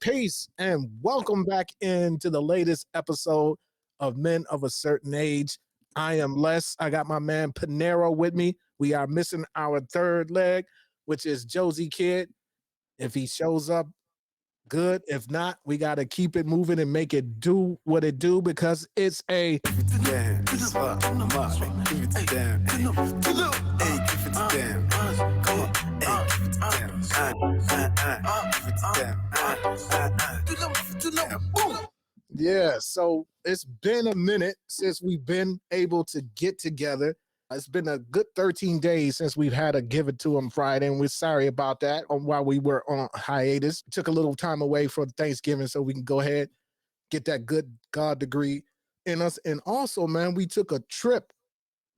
Peace, and welcome back into the latest episode of Men of a Certain Age. I am Les. I got my man Panero with me. We are missing our third leg, which is Josie Kid. If he shows up, good. If not, we got to keep it moving and make it do what it do, because it's a yeah. So it's been a minute since we've been able to get together. It's been a good 13 days since we've had a Give It To Him Friday, and we're sorry about that while we were on hiatus. Took a little time away for Thanksgiving so we can go ahead, get that good God degree in us. And also, man, we took a trip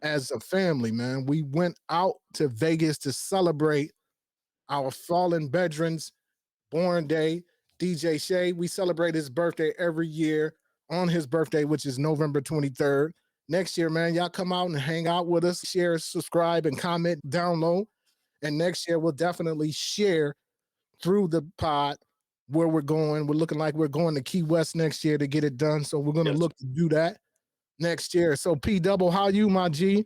as a family, man. We went out to Vegas to celebrate our fallen veterans' born day, DJ Shay. We celebrate his birthday every year on his birthday, which is November 23rd. Next year, man, y'all come out and hang out with us, share, subscribe, and comment down low. And next year, we'll definitely share through the pod where we're going. We're looking like we're going to Key West next year to get it done. So we're going to look to do that next year. So P-Double, how you, my G?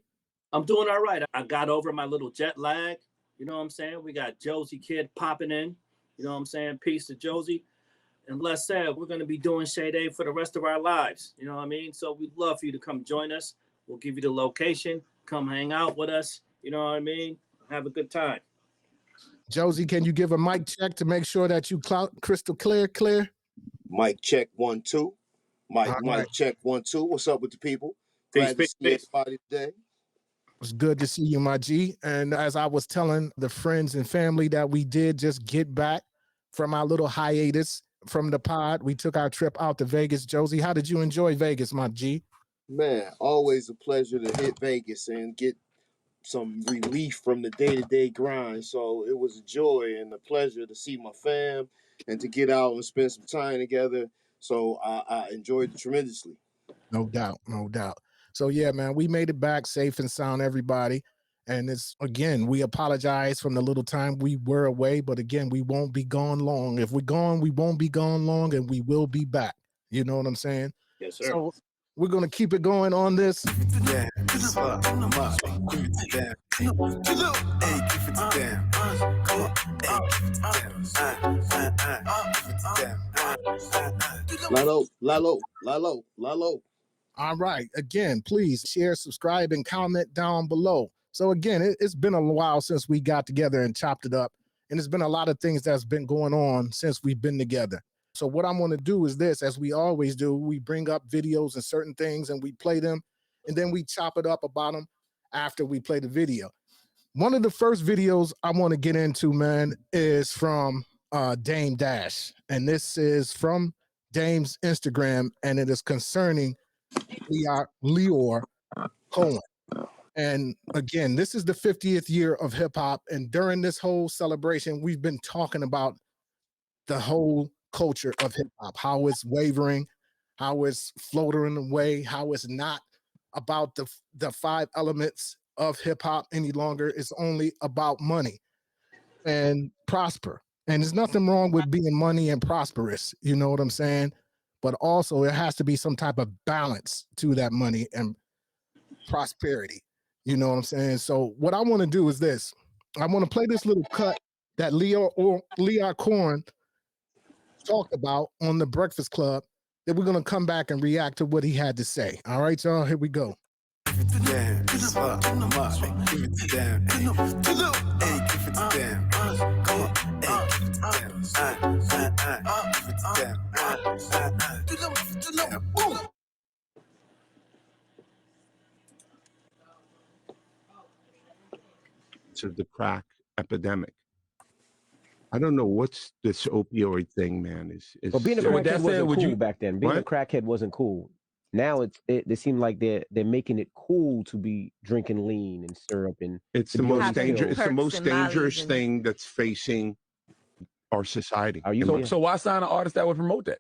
I'm doing all right. I got over my little jet lag. You know what I'm saying? We got Josie Kid popping in. You know what I'm saying? Peace to Josie. And Les said, we're going to be doing Shade Day for the rest of our lives. You know what I mean? So we'd love for you to come join us. We'll give you the location. Come hang out with us. You know what I mean? Have a good time. Josie, can you give a mic check to make sure that you crystal clear? Mic check 1 2. Mic check 1 2. What's up with the people? Glad to see everybody today. It's good to see you, my G. And as I was telling the friends and family that we did just get back from our little hiatus from the pod, we took our trip out to Vegas. Josie, how did you enjoy Vegas, my G? Man, always a pleasure to hit Vegas and get some relief from the day-to-day grind. So it was a joy and a pleasure to see my fam and to get out and spend some time together. So I enjoyed it tremendously. No doubt. So yeah, man, we made it back safe and sound, everybody. And it's, again, we apologize from the little time we were away, but again, we won't be gone long. If we're gone, we won't be gone long, and we will be back. You know what I'm saying? Yes, sir. So we're going to keep it going on this. Lalo. All right. Again, please share, subscribe, and comment down below. So again, it's been a while since we got together and chopped it up. And there's been a lot of things that's been going on since we've been together. So what I'm going to do is this, as we always do, we bring up videos and certain things and we play them, and then we chop it up about them after we play the video. One of the first videos I want to get into, man, is from Dame Dash. And this is from Dame's Instagram, and it is concerning Lyor Cohen. And again, this is the 50th year of hip hop. And during this whole celebration, we've been talking about the whole culture of hip hop, how it's wavering, how it's floating away, how it's not about the 5 elements of hip hop any longer. It's only about money and prosper. And there's nothing wrong with being money and prosperous. You know what I'm saying? But also it has to be some type of balance to that money and prosperity. You know what I'm saying? So what I want to do is this. I want to play this little cut that Lyor Cohen talked about on the Breakfast Club, that we're going to come back and react to what he had to say. All right, y'all, here we go. Of the crack epidemic. I don't know what's this opioid thing, man. Well, being a crackhead wasn't cool back then. Being a crackhead wasn't cool. Now they seem like they're making it cool to be drinking lean and syrup, and it's the most dangerous. It's the most dangerous thing that's facing our society. So why sign an artist that would promote that?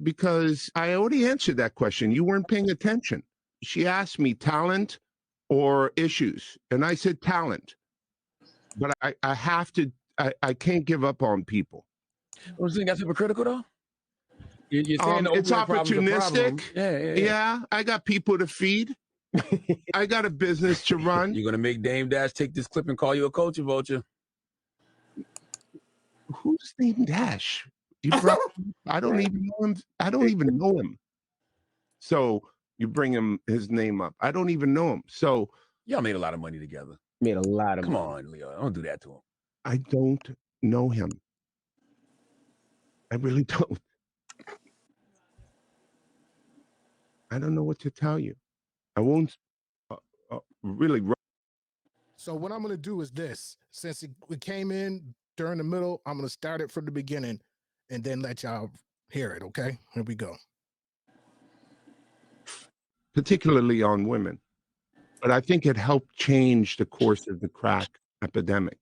Because I already answered that question. You weren't paying attention. she asked me talent or issues, and I said talent. But I have to. I can't give up on people. Don't you think that's hypocritical though? You're saying the It's opioid problem's a problem. opportunistic. Yeah. I got people to feed. I got a business to run. You're gonna make Dame Dash take this clip and call you a culture vulture. Who's Dame Dash? You brought. I don't even know him. I don't even know him. So you bring his name up. I don't even know him. So y'all made a lot of money together. Made a lot of Come money. on, Lyor. Don't do that to him. I don't know him. I really don't. I don't know what to tell you. I won't really. So what I'm going to do is this. Since we came in during the middle, I'm going to start it from the beginning and then let y'all hear it, okay? Here we go. Particularly on women. But I think it helped change the course of the crack epidemic.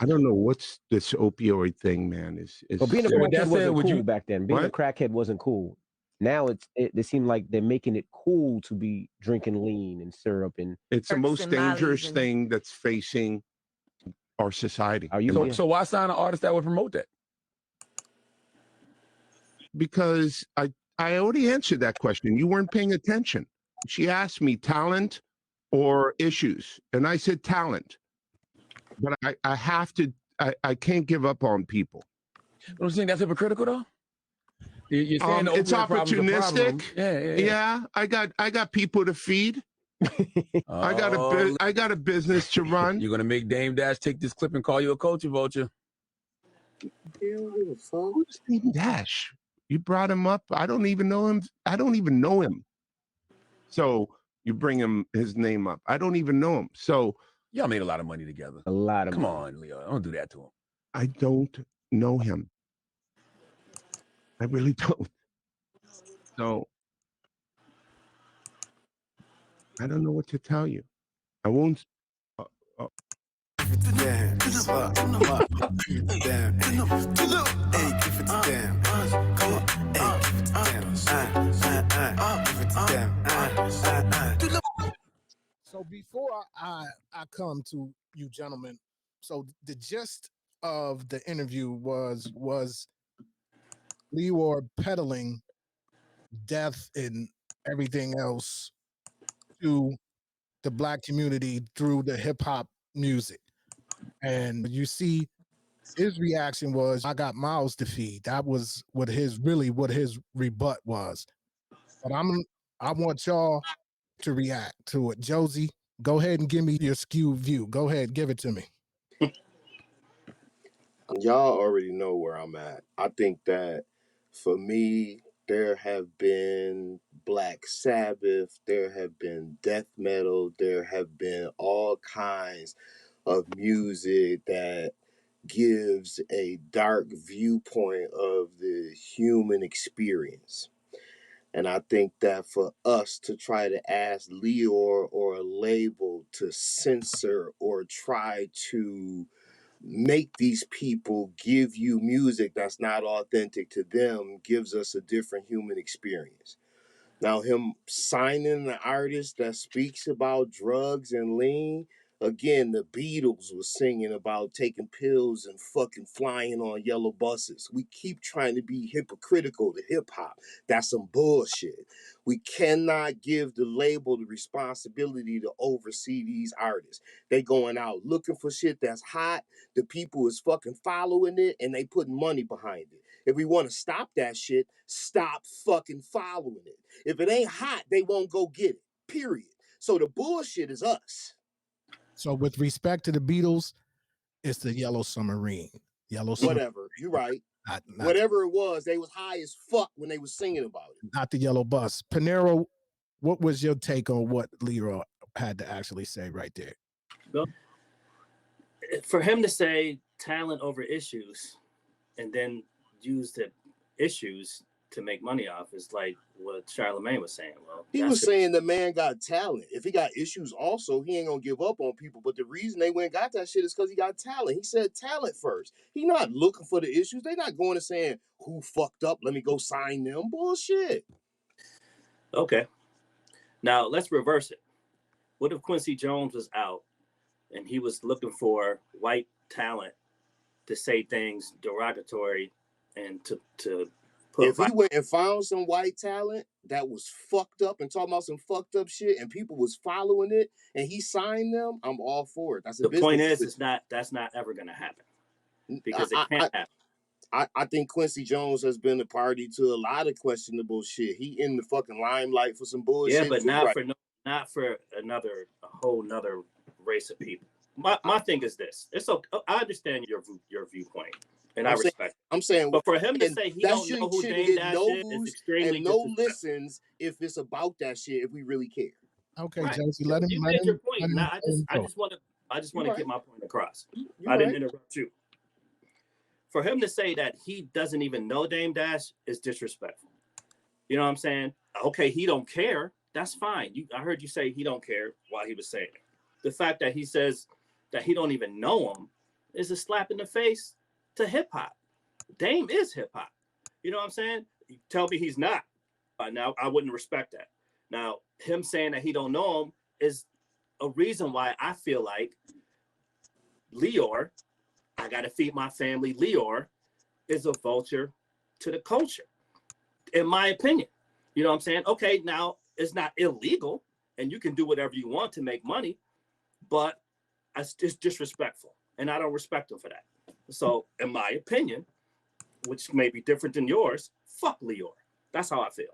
I don't know what's this opioid thing, man. But being a crackhead wasn't cool back then. Being a crackhead wasn't cool. Now it seems like they're making it cool to be drinking lean and syrup and. It's the most dangerous thing that's facing our society. So why sign an artist that would promote that? Because I already answered that question. You weren't paying attention. She asked me talent or issues, and I said talent. But I have to. I can't give up on people. Don't you think that's hypocritical though? You're saying it's opportunistic. Yeah. I got people to feed. I got a business to run. You're gonna make Dame Dash take this clip and call you a culture vulture. Who's Dame Dash? You brought him up. I don't even know him. I don't even know him. So you bring his name up. I don't even know him. So y'all made a lot of money together. A lot of money. Come on, Lyor. Don't do that to him. I don't know him. I really don't. So I don't know what to tell you. I won't. So before I come to you gentlemen, so the gist of the interview was Lyor peddling death and everything else to the Black community through the hip hop music. And you see his reaction was, I got mouths to feed. That was what his rebut was. But I want y'all to react to it. Josie, go ahead and give me your skewed view. Go ahead, give it to me. Y'all already know where I'm at. I think that for me, there have been Black Sabbath, there have been death metal, there have been all kinds of music that gives a dark viewpoint of the human experience. And I think that for us to try to ask Lyor or a label to censor or try to make these people give you music that's not authentic to them gives us a different human experience. Now, him signing an artist that speaks about drugs and lean, again, the Beatles was singing about taking pills and fucking flying on yellow buses. We keep trying to be hypocritical to hip hop. That's some bullshit. We cannot give the label the responsibility to oversee these artists. They going out looking for shit that's hot. The people is fucking following it and they putting money behind it. If we want to stop that shit, stop fucking following it. If it ain't hot, they won't go get it, period. So the bullshit is us. So with respect to the Beatles, it's the Yellow Submarine. Whatever, you're right. Not whatever it was, they was high as fuck when they was singing about it. Not the Yellow Bus. Panero, what was your take on what Lyor had to actually say right there? Well, for him to say talent over issues and then use the issues to make money off is like what Charlemagne was saying. Well, he was saying the man got talent. If he got issues also, he ain't gonna give up on people. But the reason they went and got that shit is because he got talent. He said talent first. He not looking for the issues. They not going and saying, who fucked up? Let me go sign them. Bullshit. Okay. Now let's reverse it. What if Quincy Jones was out and he was looking for white talent to say things derogatory and to put. If he went and found some white talent that was fucked up and talking about some fucked up shit and people was following it and he signed them, I'm all for it. That's the point is, that's not ever going to happen because it can't happen. I think Quincy Jones has been a party to a lot of questionable shit. He in the fucking limelight for some bullshit. Yeah, but not for a whole nother race of people. My thing is this. It's okay. I understand your viewpoint, and I respect it. I'm saying, but for him to say he don't know who Dame Dash is extremely and no listens if it's about that shit. If we really care. Okay, right. Josie, let him. You made your point. Now I just want to get my point across. I didn't interrupt you. For him to say that he doesn't even know Dame Dash is disrespectful. You know what I'm saying? Okay, he don't care. That's fine. I heard you say he don't care while he was saying it. The fact that he says that he don't even know him is a slap in the face to hip hop. Dame is hip hop. You know what I'm saying? You tell me he's not. Now I wouldn't respect that. Now him saying that he don't know him is a reason why I feel like Lyor, I gotta feed my family. Lyor is a vulture to the culture, in my opinion. You know what I'm saying? Okay, now it's not illegal, and you can do whatever you want to make money, but it's disrespectful, and I don't respect him for that. So, in my opinion, which may be different than yours, fuck Lyor. That's how I feel.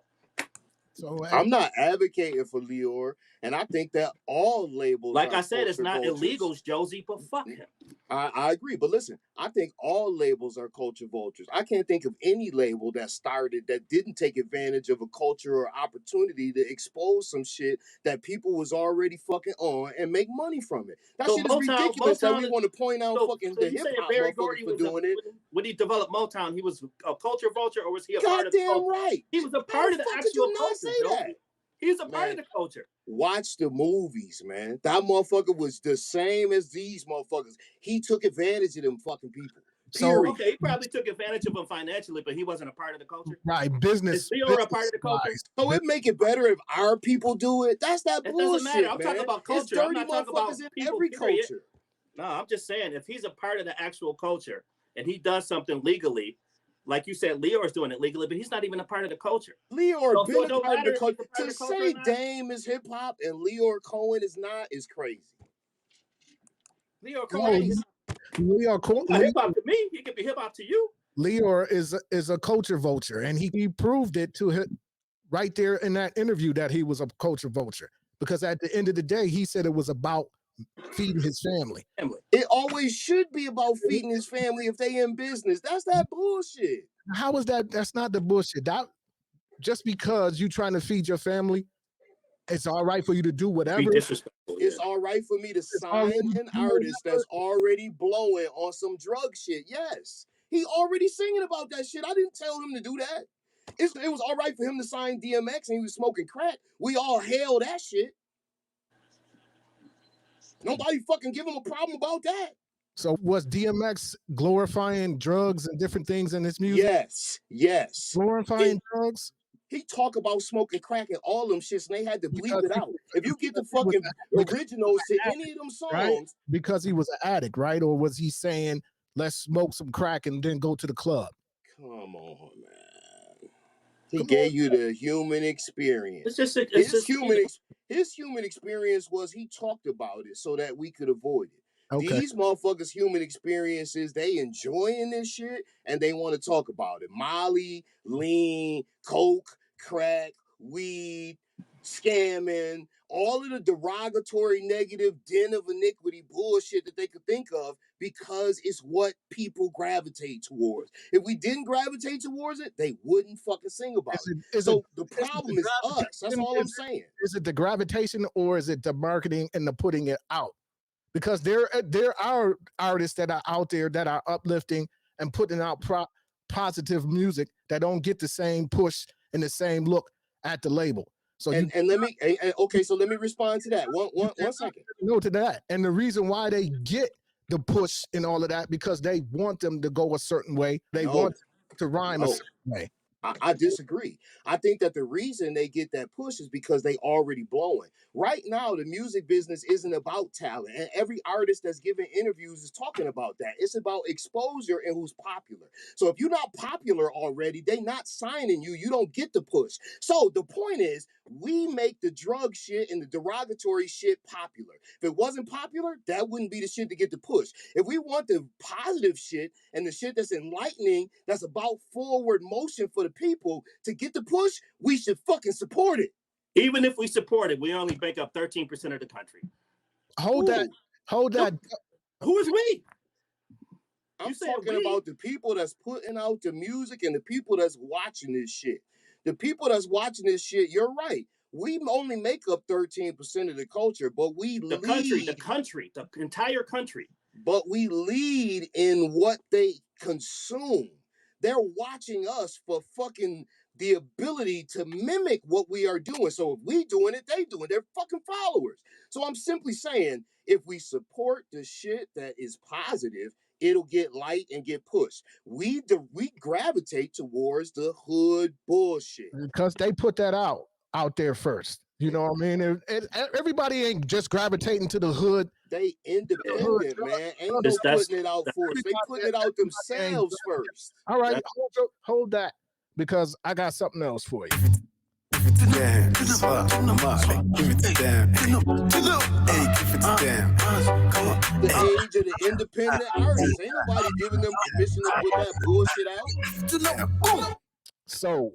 So I'm not advocating for Lyor, and I think that all labels, like I said, it's not illegals, Josie, but fuck him. I agree, but listen, I think all labels are culture vultures. I can't think of any label that didn't take advantage of a culture or opportunity to expose some shit that people was already fucking on and make money from it. That shit is ridiculous that we want to point out fucking the hip hop motherfuckers for doing it. When he developed Motown, he was a culture vulture, or was he a part of the culture? Goddamn right. He was a part of the actual culture. He's a part of the culture. Watch the movies, man. That motherfucker was the same as these motherfuckers. He took advantage of them fucking people. So, okay, he probably took advantage of them financially, but he wasn't a part of the culture. Right, business. Is Lyor a part of the culture? So it make it better if our people do it. That's that bullshit, doesn't matter. I'm man. talking about culture. It's dirty I'm not talking about in every culture. No, I'm just saying if he's a part of the actual culture and he does something legally, like you said, Lyor is doing it legally, but he's not even a part of the culture. Lyor been a part of the culture. To say Dame is hip hop and Lyor Cohen is not is crazy. Lyor Cohen is hip hop to me. He could be hip hop to you. Lyor is a culture vulture, and he proved it to him right there in that interview that he was a culture vulture. Because at the end of the day, he said it was about feeding his family. It always should be about feeding his family if they in business. That's that bullshit. How is that? That's not the bullshit. That just because you trying to feed your family, it's all right for you to do whatever. It's all right for me to sign an artist that's already blowing on some drug shit. Yes. He already singing about that shit. I didn't tell him to do that. It was all right for him to sign DMX and he was smoking crack. We all hail that shit. Nobody fucking give him a problem about that. So was DMX glorifying drugs and different things in his music? Yes. Glorifying drugs? He talk about smoking crack and all them shits, and they had to bleep it out. If you get the fucking originals to any of them songs. Right? Because he was an addict, right? Or was he saying, let's smoke some crack and then go to the club? Come on, man. He gave you the human experience. His human experience was he talked about it so that we could avoid it. Okay. These motherfuckers' human experiences, they enjoying this shit and they want to talk about it. Molly, lean, coke, crack, weed, scamming, all of the derogatory, negative, den of iniquity bullshit that they could think of because it's what people gravitate towards. If we didn't gravitate towards it, they wouldn't fucking sing about it. So the problem is us. That's all I'm saying. Is it the gravitation or is it the marketing and the putting it out? Because there are artists that are out there that are uplifting and putting out positive music that don't get the same push and the same look at the label. So let me respond to that. One second. No to that. And the reason why they get the push and all of that because they want them to go a certain way. They want to rhyme a certain way. I disagree. I think that the reason they get that push is because they already blowing. Right now, the music business isn't about talent, and every artist that's giving interviews is talking about that. It's about exposure and who's popular. So if you're not popular already, they not signing you. You don't get the push. So the point is, we make the drug shit and the derogatory shit popular. If it wasn't popular, that wouldn't be the shit to get the push. If we want the positive shit and the shit that's enlightening, that's about forward motion for the people to get the push, we should fucking support it. Even if we support it, we only make up 13% of the country. Hold that. Who is we? I'm talking about the people that's putting out the music and the people that's watching this shit. The people that's watching this shit, you're right. We only make up 13% of the culture, but we lead. The entire country. But we lead in what they consume. They're watching us for fucking the ability to mimic what we are doing. So if we doing it, they doing it. They're fucking followers. So I'm simply saying, if we support the shit that is positive, it'll get light and get pushed. We gravitate towards the hood bullshit. Because they put that out there first. You know what I mean? Everybody ain't just gravitating to the hood. They independent, man. Ain't no putting it out for us. They putting it out themselves first. All right, hold that, because I got something else for you. The age of the independent artists. Ain't nobody giving them permission to put that bullshit out. So,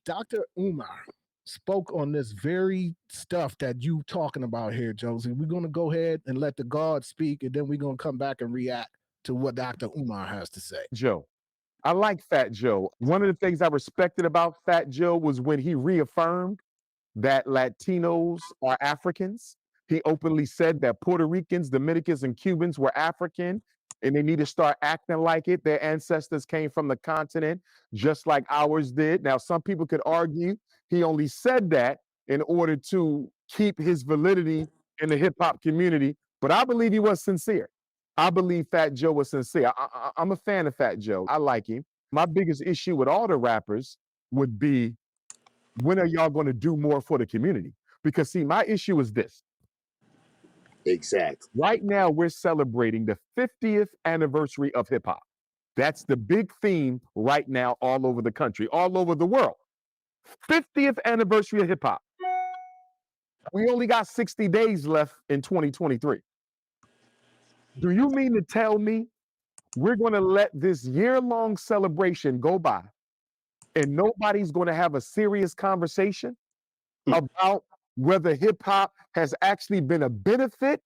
Dr. Umar spoke on this very stuff that you talking about here, Josie. We're going to go ahead and let the God speak, and then we're going to come back and react to what Dr. Umar has to say. Joe. I like Fat Joe. One of the things I respected about Fat Joe was when he reaffirmed that Latinos are Africans. He openly said that Puerto Ricans, Dominicans, and Cubans were African, and they need to start acting like it. Their ancestors came from the continent just like ours did. Now, some people could argue he only said that in order to keep his validity in the hip-hop community, but I believe he was sincere. I believe Fat Joe was sincere. I'm a fan of Fat Joe. I like him. My biggest issue with all the rappers would be, when are y'all going to do more for the community? Because see, my issue is this. Exactly. Right now, we're celebrating the 50th anniversary of hip hop. That's the big theme right now all over the country, all over the world. 50th anniversary of hip hop. We only got 60 days left in 2023. Do you mean to tell me we're going to let this year-long celebration go by and nobody's going to have a serious conversation about whether hip-hop has actually been a benefit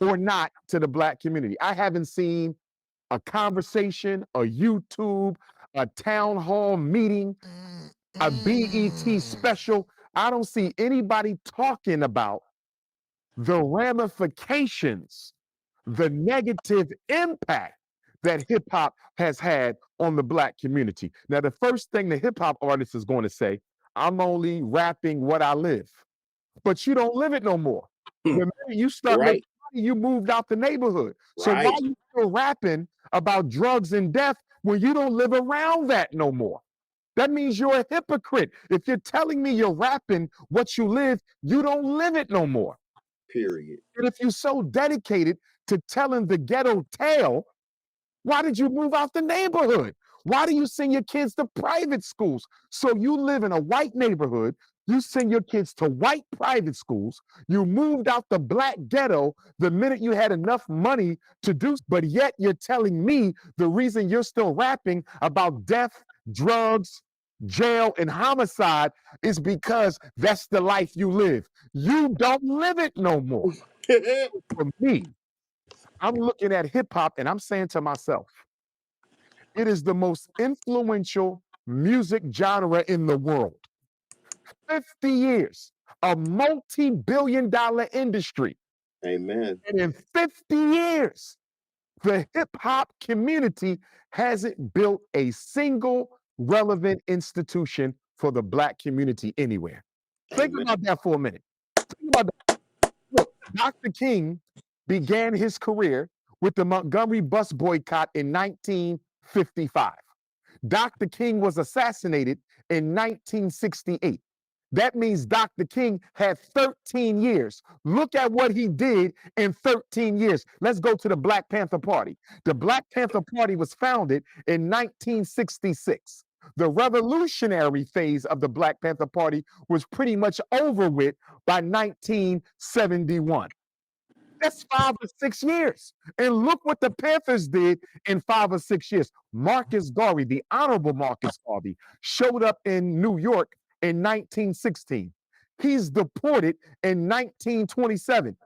or not to the Black community? I haven't seen a conversation, a YouTube, a town hall meeting, a BET special. I don't see anybody talking about the ramifications, the negative impact that hip-hop has had on the Black community. Now, the first thing the hip-hop artist is going to say, I'm only rapping what I live. But you don't live it no more. The minute you start making money, you moved out the neighborhood. So why are you still rapping about drugs and death when you don't live around that no more? That means you're a hypocrite. If you're telling me you're rapping what you live, you don't live it no more. Period. And if you're so dedicated to telling the ghetto tale, why did you move out the neighborhood? Why do you send your kids to private schools? So you live in a white neighborhood, you send your kids to white private schools, you moved out the Black ghetto the minute you had enough money to do, but yet you're telling me the reason you're still rapping about death, drugs, jail, and homicide is because that's the life you live. You don't live it no more. For me, I'm looking at hip hop and I'm saying to myself, it is the most influential music genre in the world. 50 years, a multi-billion-dollar industry. Amen. And in 50 years, the hip hop community hasn't built a single relevant institution for the Black community anywhere. Think about that for a minute. Think about that. Look, Dr. King began his career with the Montgomery bus boycott in 1955. Dr. King was assassinated in 1968. That means Dr. King had 13 years. Look at what he did in 13 years. Let's go to the Black Panther Party. The Black Panther Party was founded in 1966. The revolutionary phase of the Black Panther Party was pretty much over with by 1971. That's 5 or 6 years. And look what the Panthers did in 5 or 6 years. Marcus Garvey, the Honorable Marcus Garvey, showed up in New York in 1916. He's deported in 1927.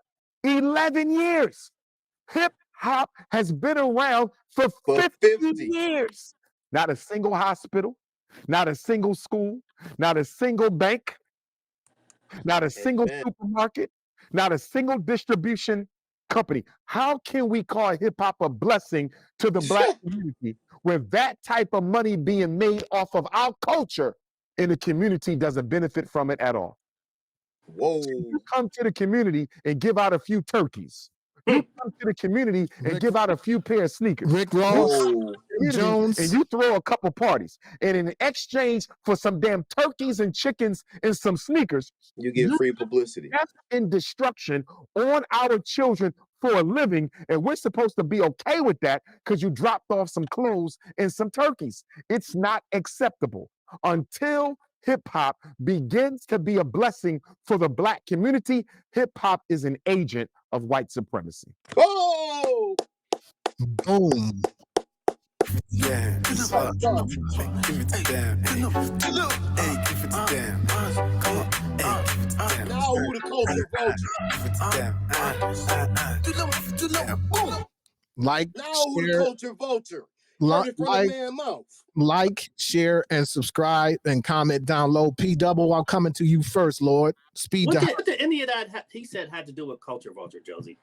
11 years. Hip hop has been around for 50 years. Not a single hospital, not a single school, not a single bank, not a single supermarket, not a single distribution company. How can we call hip hop a blessing to the Black community with that type of money being made off of our culture and the community doesn't benefit from it at all? Whoa. You come to the community and give out a few turkeys. You come to the community and give out a few pair of sneakers. Rick Ross, Jones, and you throw a couple parties. And in exchange for some damn turkeys and chickens and some sneakers, you get free publicity. Death and destruction on our children for a living. And we're supposed to be okay with that because you dropped off some clothes and some turkeys. It's not acceptable. Until hip hop begins to be a blessing for the Black community, hip hop is an agent of white supremacy. Oh! Boom. Yeah, give it to them. Hey, give it to them. Come on, hey, give it to them. Now who the culture vulture? Like, now who the culture vulture? Like, share, and subscribe, and comment down low. P Double, I'm coming to you first, Lord. What did any of that he said had to do with culture vulture, Josie?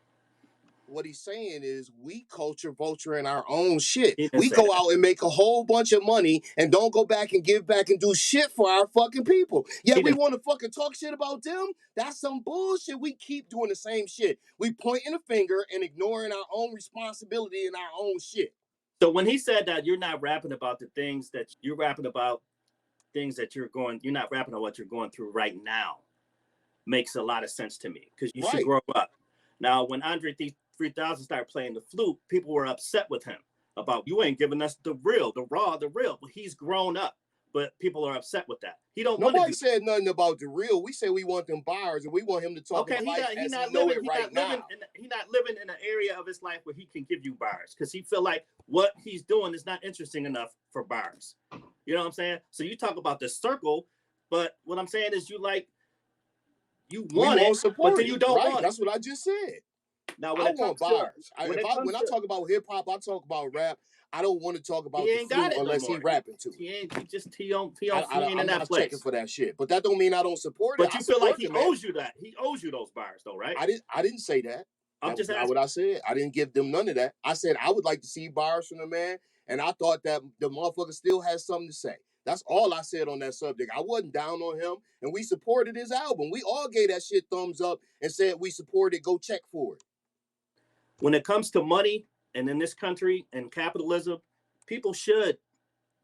What he's saying is we culture vulture in our own shit. We go out and make a whole bunch of money and don't go back and give back and do shit for our fucking people. Yeah, we want to fucking talk shit about them. That's some bullshit. We keep doing the same shit. We pointing a finger and ignoring our own responsibility in our own shit. So when he said that you're not rapping about the things that you're rapping about, things that you're not rapping on what you're going through right now, makes a lot of sense to me because you should grow up. Now, when Andre 3000 started playing the flute, people were upset with him about you ain't giving us the real, the raw, the real. But he's grown up, but people are upset with that. He don't. Nobody said nothing about the real. We said we want them bars, and we want him to talk about life as he know it right now. He's not living in an area of his life where he can give you bars because he feel like what he's doing is not interesting enough for bars. You know what I'm saying? So you talk about the circle, but what I'm saying is you want it, but then you don't want it. That's what I just said. Now, when I want bars. When I talk about hip hop, I talk about rap. I don't want to talk about the flute unless he rapping to. He ain't in that place. Checking for that shit, but that don't mean I don't support it. But you feel like he owes you that. He owes you those bars, though, right? I didn't say that. That's not what I said. I didn't give them none of that. I said I would like to see bars from the man, and I thought that the motherfucker still has something to say. That's all I said on that subject. I wasn't down on him, and we supported his album. We all gave that shit thumbs up and said we support it. Go check for it. When it comes to money, and in this country and capitalism, people should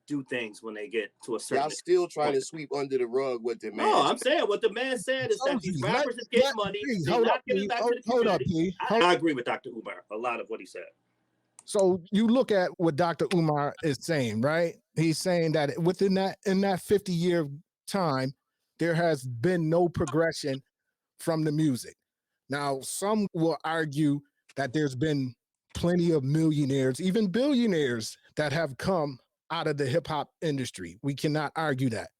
do things when they get to a certain. Y'all still trying to sweep under the rug what the man. No, I'm saying what the man said is that these rappers are getting money. They're not giving back to the community. I agree with Dr. Umar, a lot of what he said. So you look at what Dr. Umar is saying, right? He's saying that within that 50-year time, there has been no progression from the music. Now, some will argue that there's been plenty of millionaires, even billionaires, that have come out of the hip hop industry. We cannot argue that.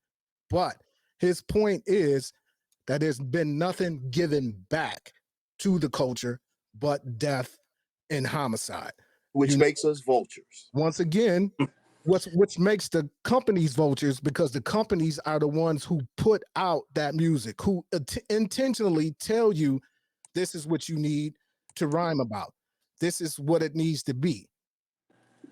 But his point is that there's been nothing given back to the culture but death and homicide. Which makes us vultures. Once again, which makes the companies vultures, because the companies are the ones who put out that music, who intentionally tell you this is what you need to rhyme about. This is what it needs to be.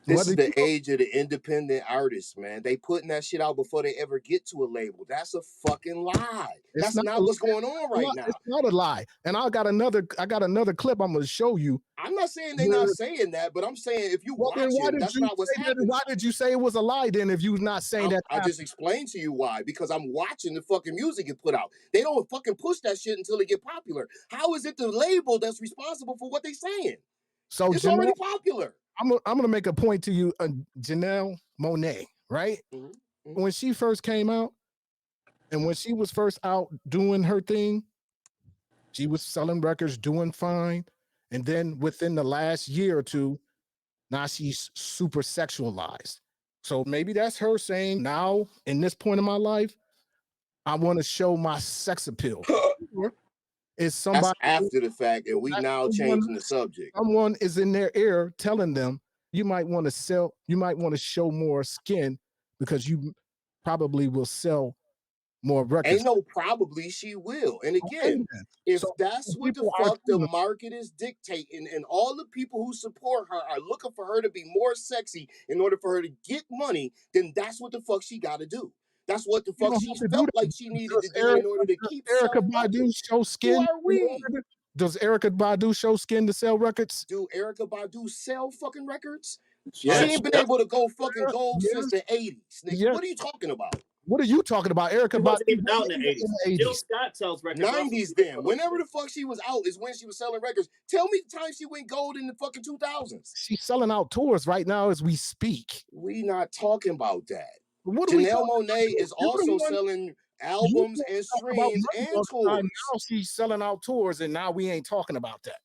This is the age of the independent artists, man. They putting that shit out before they ever get to a label. That's a fucking lie. That's not what's going on right now. It's not a lie. And I got another clip I'm gonna show you. I'm not saying they're not saying that, but I'm saying if you watch it, that's not what's happening. Why did you say it was a lie then if you're not saying that? I just explained to you why. Because I'm watching the fucking music get put out. They don't fucking push that shit until they get popular. How is it the label that's responsible for what they're saying? So it's already popular. I'm gonna make a point to you, Janelle Monáe, right? When she first came out, and when she was first out doing her thing, she was selling records, doing fine. And then within the last year or two, now she's super sexualized. So maybe that's her saying, now in this point in my life, I want to show my sex appeal. Is somebody that's after the fact, and we now changing the subject. Someone is in their ear telling them you might want to show more skin because you probably will sell more records. Ain't no probably, she will. And again, if that's what the fuck the market is dictating, and all the people who support her are looking for her to be more sexy in order for her to get money, then that's what the fuck she got to do. That's what the fuck she felt like she needed to do in order to keep Erykah Badu show skin? Who are we? Does Erykah Badu show skin to sell records? Do Erykah Badu sell fucking records? Yes. She ain't been able to go fucking gold since the 80s. Nigga. What are you talking about? What are you talking about? Erykah Badu even out in the 80s. Jill Scott sells records. 90s then. Whenever the fuck she was out is when she was selling records. Tell me the time she went gold in the fucking 2000s. She's selling out tours right now as we speak. We not talking about that. Janelle Monáe is also selling albums and streams and tours. Now she's selling out tours, and now we ain't talking about that.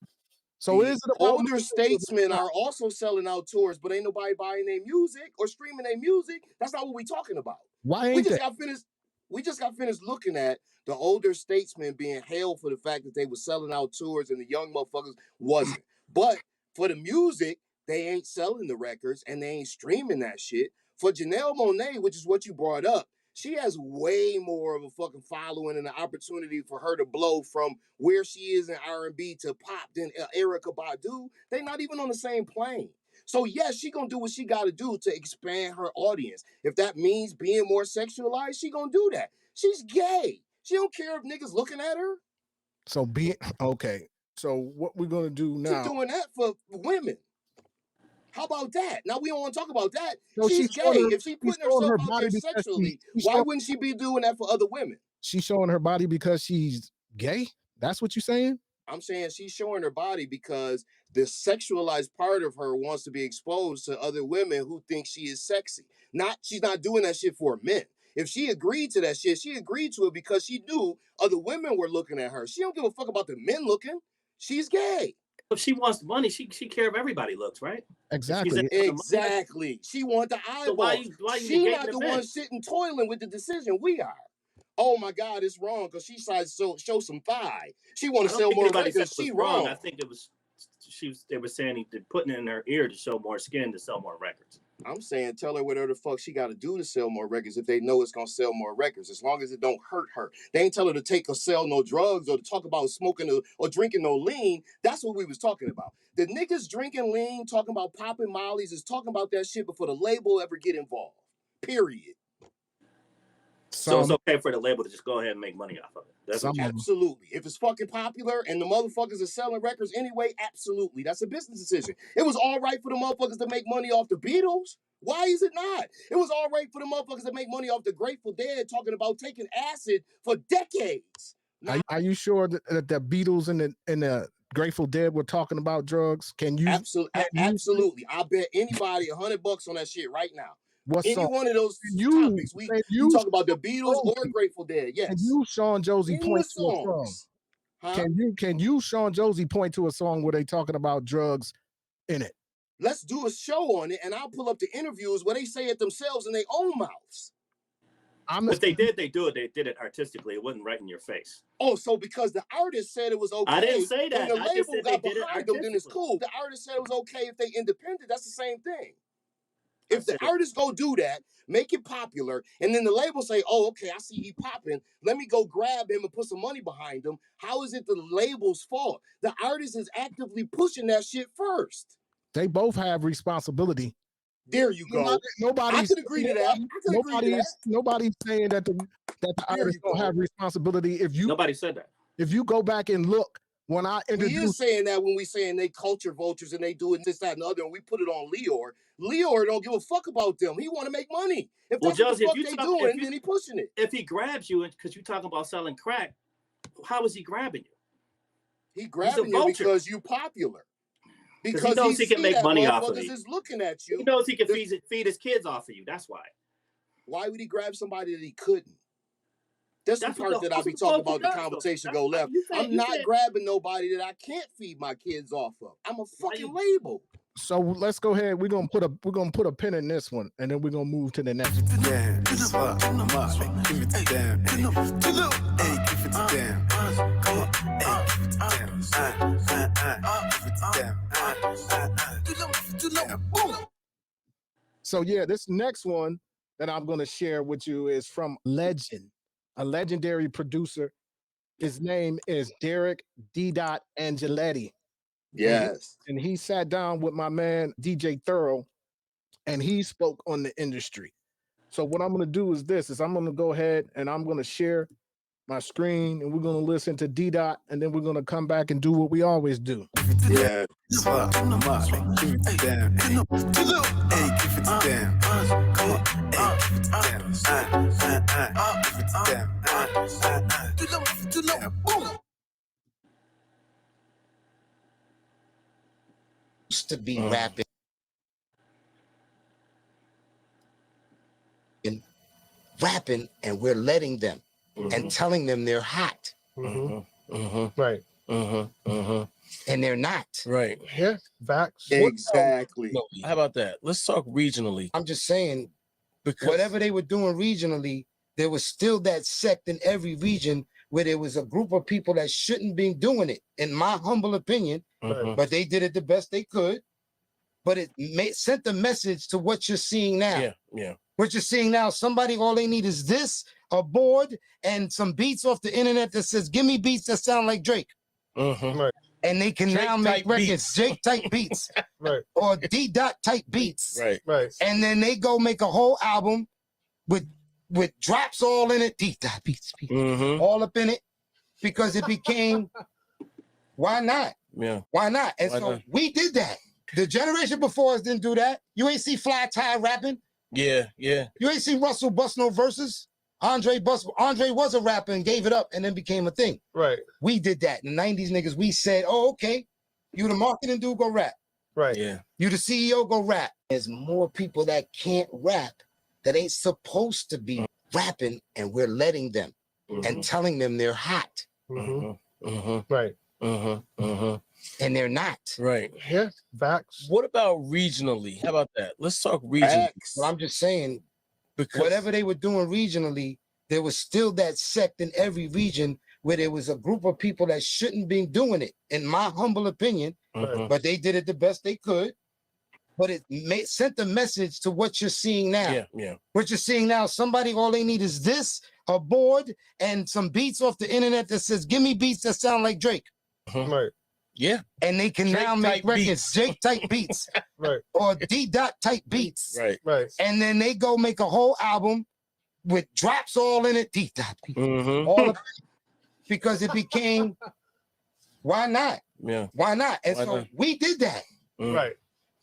So is it about older statesmen are also selling out tours, but ain't nobody buying their music or streaming their music? That's not what we talking about. Why ain't we just got finished looking at the older statesmen being hailed for the fact that they were selling out tours and the young motherfuckers wasn't. But for the music, they ain't selling the records and they ain't streaming that shit. For Janelle Monáe, which is what you brought up, she has way more of a fucking following and an opportunity for her to blow from where she is in R&B to pop than Erykah Badu. They're not even on the same plane. So yes, she gonna do what she gotta do to expand her audience. If that means being more sexualized, she gonna do that. She's gay. She don't care if niggas looking at her. So okay. So what we're gonna do now? She's doing that for women. How about that? Now we don't want to talk about that. No, she's gay. If she's putting herself out there sexually, why wouldn't she be doing that for other women? She's showing her body because she's gay? That's what you're saying? I'm saying she's showing her body because the sexualized part of her wants to be exposed to other women who think she is sexy. She's not doing that shit for men. If she agreed to that shit, she agreed to it because she knew other women were looking at her. She don't give a fuck about the men looking. She's gay. If she wants money, she care if everybody looks, right? Exactly. Exactly. She want the eyeball. So why she not the one sitting toiling with the decision. We are. Oh my God, it's wrong because she tried to show some thigh. She want to sell more records. She wrong. I think it was they were saying putting it in her ear to show more skin to sell more records. I'm saying tell her whatever the fuck she got to do to sell more records if they know it's going to sell more records, as long as it don't hurt her. They ain't tell her to take or sell no drugs or to talk about smoking or drinking no lean. That's what we was talking about. The niggas drinking lean, talking about popping mollies is talking about that shit before the label ever get involved. Period. So it's okay for the label to just go ahead and make money off of it. That's absolutely. If it's fucking popular and the motherfuckers are selling records anyway, absolutely. That's a business decision. It was all right for the motherfuckers to make money off the Beatles. Why is it not? It was all right for the motherfuckers to make money off the Grateful Dead talking about taking acid for decades. Are you sure that the Beatles and the Grateful Dead were talking about drugs? Can you? Absolutely. I bet anybody $100 on that shit right now. Any one of those topics, we talk about the Beatles or Grateful Dead. Yes. Can you, Sean Josie, point to a song? Huh? Can you, Sean Josie, point to a song where they talking about drugs in it? Let's do a show on it, and I'll pull up the interviews where they say it themselves in their own mouths. If they did it artistically. It wasn't right in your face. Oh, so because the artist said it was okay. I didn't say that. And the label got behind them, then it's cool. The artist said it was okay if they independent. That's the same thing. If the artist go do that, make it popular, and then the label say, oh, okay, I see he popping. Let me go grab him and put some money behind him. How is it the label's fault? The artist is actively pushing that shit first. They both have responsibility There you go. I could agree to that. I could agree to that. Nobody's saying that the artists don't have responsibility. Nobody said that. If you go back and look, when I introduced, we is saying that when we saying they culture vultures and they do it this, that, and the other, and we put it on Lyor don't give a fuck about them. He want to make money. If that's what the fuck they doing, then he pushing it. If he grabs you, because you talking about selling crack, how is he grabbing you? He grabbing you because you popular. Because he knows he can make money off of you. Is looking at you. He knows he can feed his kids off of you. That's why. Why would he grab somebody that he couldn't? That's the part that I be talking about. The conversation go left. I'm not grabbing nobody that I can't feed my kids off of. I'm a fucking label. So let's go ahead. We're gonna put a pin in this one, and then we're gonna move to the next one. Yeah, it's up, give it to them. Hey, give it to them. Come on, hey, give it to them. So yeah, this next one that I'm gonna share with you is from Legend, a legendary producer. His name is Derek D. Angeletti. Yes. And he sat down with my man, DJ Thorough, and he spoke on the industry. So what I'm going to do is I'm going to go ahead and I'm going to share my screen and we're going to listen to D. And then we're going to come back and do what we always do. Yeah. To be rapping and we're letting them and telling them they're hot. Right. And they're not. Right. Yeah, facts. Exactly. How about that? Let's talk regionally. I'm just saying, because whatever they were doing regionally, there was still that sect in every region where there was a group of people that shouldn't be doing it, in my humble opinion, but they did it the best they could. But it sent the message to what you're seeing now. Yeah. What you're seeing now, somebody, all they need is this, a board, and some beats off the internet that says, give me beats that sound like Drake. Right. And they can now make records, Drake type beats, right, or D. type beats. Right. And then they go make a whole album with drops all in it, D. beats, all up in it, because it became, why not? Yeah. Why not? And so we did that. The generation before us didn't do that. You ain't see Fly Ty rapping. Yeah. You ain't see Russell bust no verses. Andre was a rapper and gave it up and then became a thing. Right. We did that. In the 90s, niggas, we said, oh, okay, you the marketing dude, go rap. Right. Yeah. You the CEO, go rap. There's more people that can't rap that ain't supposed to be rapping, and we're letting them and telling them they're hot. Right. And they're not. Right. Yeah, facts. What about regionally? How about that? Let's talk regionally. Well, I'm just saying, because whatever they were doing regionally, there was still that sect in every region where there was a group of people that shouldn't be doing it, in my humble opinion, but they did it the best they could. But it sent the message to what you're seeing now. Yeah. What you're seeing now, somebody, all they need is this, a board, and some beats off the internet that says, give me beats that sound like Drake. Right. Yeah. And they can now make records, Drake type beats, right, or D. type beats. Right. And then they go make a whole album with drops all in it, D. beats, all up, because it became, why not? Yeah. Why not? And we did that. Right.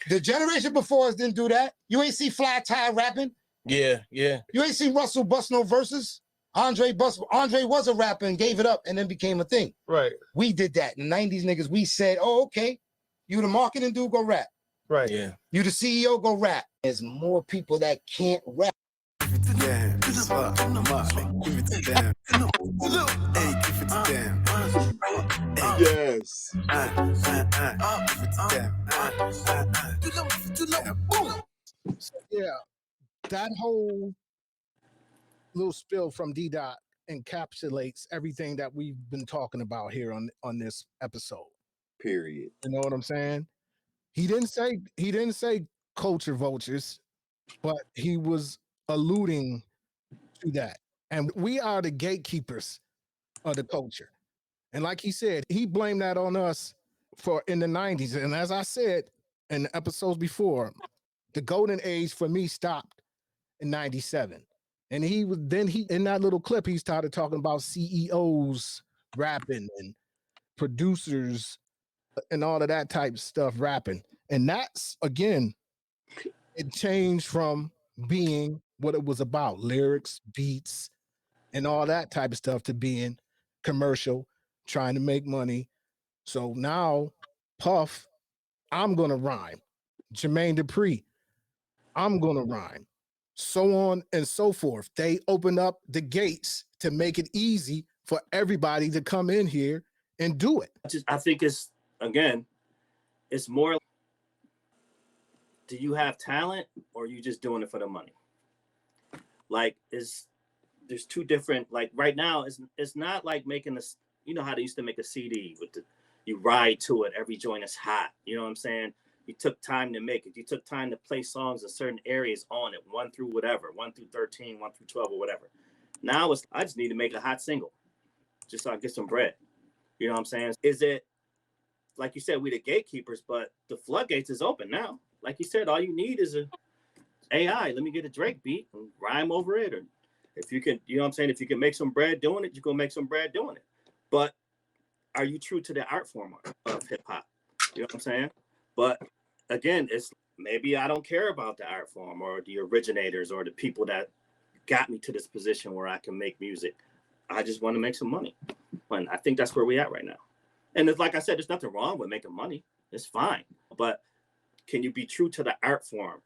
The generation before us didn't do that. You ain't see Fly Ty rapping. Yeah. You ain't see Russell bust no verses. Andre was a rapper and gave it up and then became a thing. Right. We did that. In the 90s, niggas, we said, oh, okay, you the marketing dude, go rap. Right. Yeah. You the CEO, go rap. There's more people that can't rap. Yeah, it's up, give it to them. Hey, give it to them. Yes. So, yeah, that whole little spill from D. encapsulates everything that we've been talking about here on this episode. Period. You know what I'm saying? He didn't say culture vultures, but he was alluding to that. And we are the gatekeepers of the culture. And like he said, he blamed that on us for in the 90s. And as I said in the episodes before, The golden age for me stopped in 97. And he in that little clip, he started talking about CEOs rapping and producers and all of that type of stuff rapping. And that's, again, it changed from being what it was about, lyrics, beats, and all that type of stuff, to being commercial, trying to make money. So now, Puff, I'm gonna rhyme. Jermaine Dupri, I'm gonna rhyme. So on and so forth. They open up the gates to make it easy for everybody to come in here and do it. I think it's more, do you have talent or are you just doing it for the money? Like, there's two different, like right now, it's not like making a, you know how they used to make a CD with you ride to it, every joint is hot. You know what I'm saying? You took time to make it. You took time to play songs in certain areas on it, 1 through whatever, 1 through 13, 1 through 12 or whatever. Now I just need to make a hot single just so I get some bread. You know what I'm saying? Is it, like you said, we the gatekeepers, but the floodgates is open now. Like you said, all you need is a AI. Let me get a Drake beat and rhyme over it. Or if you can, you know what I'm saying? If you can make some bread doing it, you're going to make some bread doing it. But are you true to the art form of hip hop? You know what I'm saying? But again, it's maybe I don't care about the art form or the originators or the people that got me to this position where I can make music. I just want to make some money. And I think that's where we at right now. And it's like I said, there's nothing wrong with making money. It's fine. But can you be true to the art form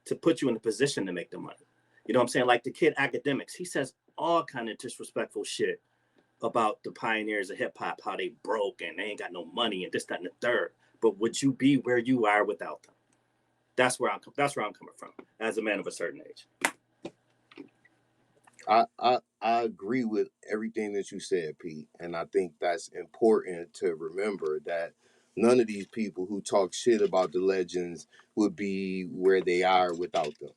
to put you in a position to make the money? You know what I'm saying? Like the kid Academics, he says all kind of disrespectful shit about the pioneers of hip hop, how they broke and they ain't got no money and this, that, and the third. But would you be where you are without them? That's where I'm coming from as a man of a certain age. I agree with everything that you said, Pete, and I think that's important to remember, that none of these people who talk shit about the legends would be where they are without them.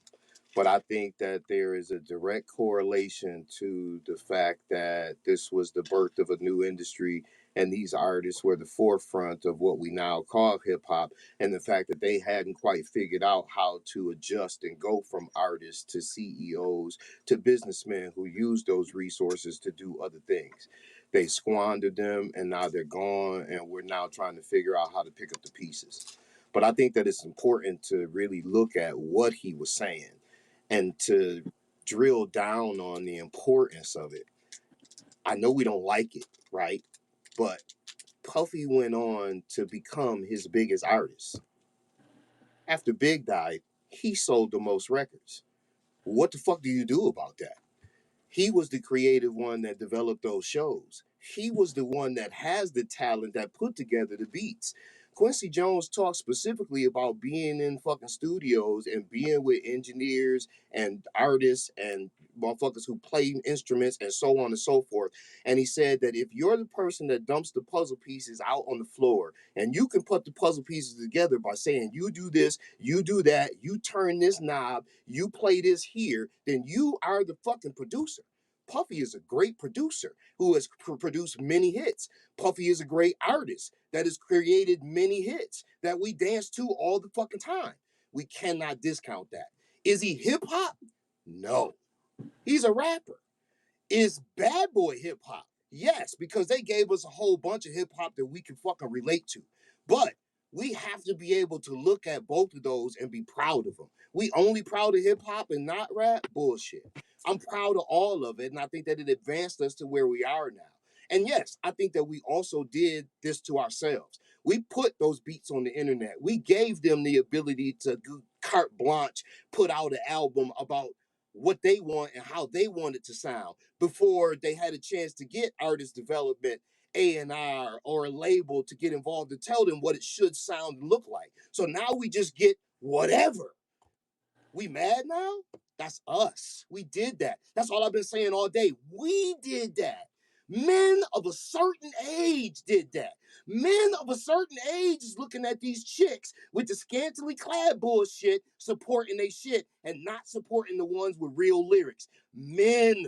But I think that there is a direct correlation to the fact that this was the birth of a new industry and these artists were the forefront of what we now call hip hop, and the fact that they hadn't quite figured out how to adjust and go from artists to CEOs to businessmen who use those resources to do other things. They squandered them and now they're gone, and we're now trying to figure out how to pick up the pieces. But I think that it's important to really look at what he was saying and to drill down on the importance of it. I know we don't like it, right? But Puffy went on to become his biggest artist. After Big died, he sold the most records. What the fuck do you do about that? He was the creative one that developed those shows. He was the one that has the talent that put together the beats. Quincy Jones talks specifically about being in fucking studios and being with engineers and artists and motherfuckers who play instruments and so on and so forth. And he said that if you're the person that dumps the puzzle pieces out on the floor and you can put the puzzle pieces together by saying you do this, you do that, you turn this knob, you play this here, then you are the fucking producer. Puffy is a great producer who has produced many hits. Puffy is a great artist that has created many hits that we dance to all the fucking time. We cannot discount that. Is he hip hop? No. He's a rapper. Is Bad Boy hip hop? Yes, because they gave us a whole bunch of hip hop that we can fucking relate to. But we have to be able to look at both of those and be proud of them. We only proud of hip hop and not rap? Bullshit. I'm proud of all of it, and I think that it advanced us to where we are now. And yes, I think that we also did this to ourselves. We put those beats on the internet. We gave them the ability to carte blanche, put out an album about what they want and how they want it to sound before they had a chance to get artist development, A&R, or a label to get involved to tell them what it should sound and look like. So now we just get whatever. We mad now? That's us. We did that. That's all I've been saying all day. We did that. Men of a certain age did that. Men of a certain age is looking at these chicks with the scantily clad bullshit, supporting they shit and not supporting the ones with real lyrics. Men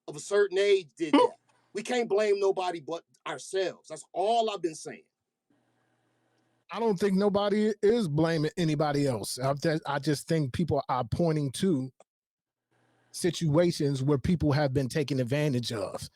of a certain age did that. We can't blame nobody but ourselves. That's all I've been saying. I don't think nobody is blaming anybody else. I just think people are pointing to situations where people have been taken advantage of.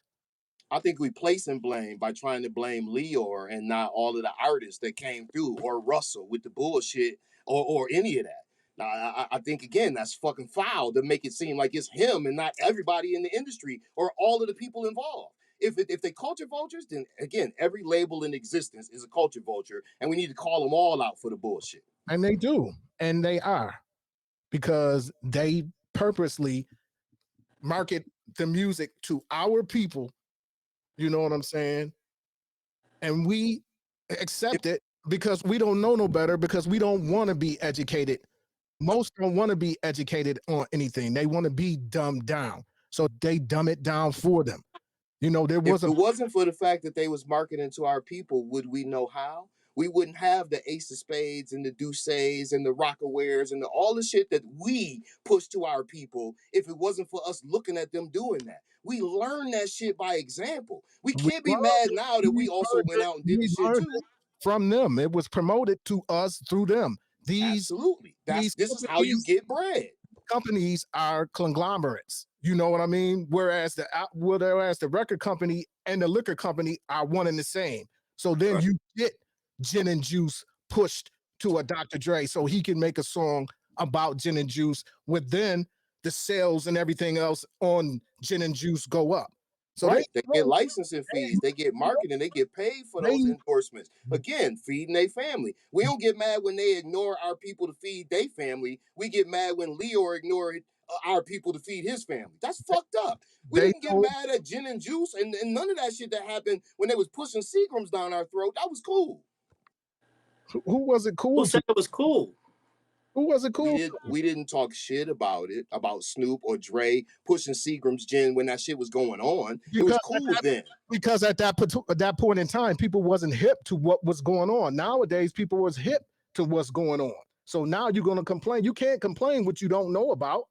I think we placing blame by trying to blame Lyor and not all of the artists that came through, or Russell with the bullshit, or any of that. Now, I think again that's fucking foul to make it seem like it's him and not everybody in the industry or all of the people involved. If they culture vultures, then again every label in existence is a culture vulture, and we need to call them all out for the bullshit. And they do, and they are, because they purposely market the music to our people. You know what I'm saying? And we accept it because we don't know no better, because we don't want to be educated. Most don't want to be educated on anything. They want to be dumbed down. So they dumb it down for them. You know, there was if it wasn't for the fact that they was marketing to our people, would we know how? We wouldn't have the Ace of Spades and the Douces and the Rockawares and all the shit that we push to our people if it wasn't for us looking at them doing that. We learned that shit by example. We can't be mad now that we also went out and did the shit too. From them. It was promoted to us through them. Absolutely. This is how you get bread. Companies are conglomerates. You know what I mean? Whereas the record company and the liquor company are one and the same. So then you get gin and juice pushed to a Dr. Dre so he can make a song about gin and juice, with then the sales and everything else on gin and juice go up. So they get licensing fees, they get marketing, they get paid for those endorsements. Again, feeding their family. We don't get mad when they ignore our people to feed their family. We get mad when Lyor ignored our people to feed his family. That's fucked up. We didn't get mad at gin and juice and none of that shit that happened when they was pushing Seagrams down our throat. That was cool. Who was it cool? Who said it was cool? Who was it cool? We didn't talk shit about it, about Snoop or Dre pushing Seagram's gin when that shit was going on. It was cool then. Because at that point in time, people wasn't hip to what was going on. Nowadays, people was hip to what's going on. So now you're going to complain. You can't complain what you don't know about.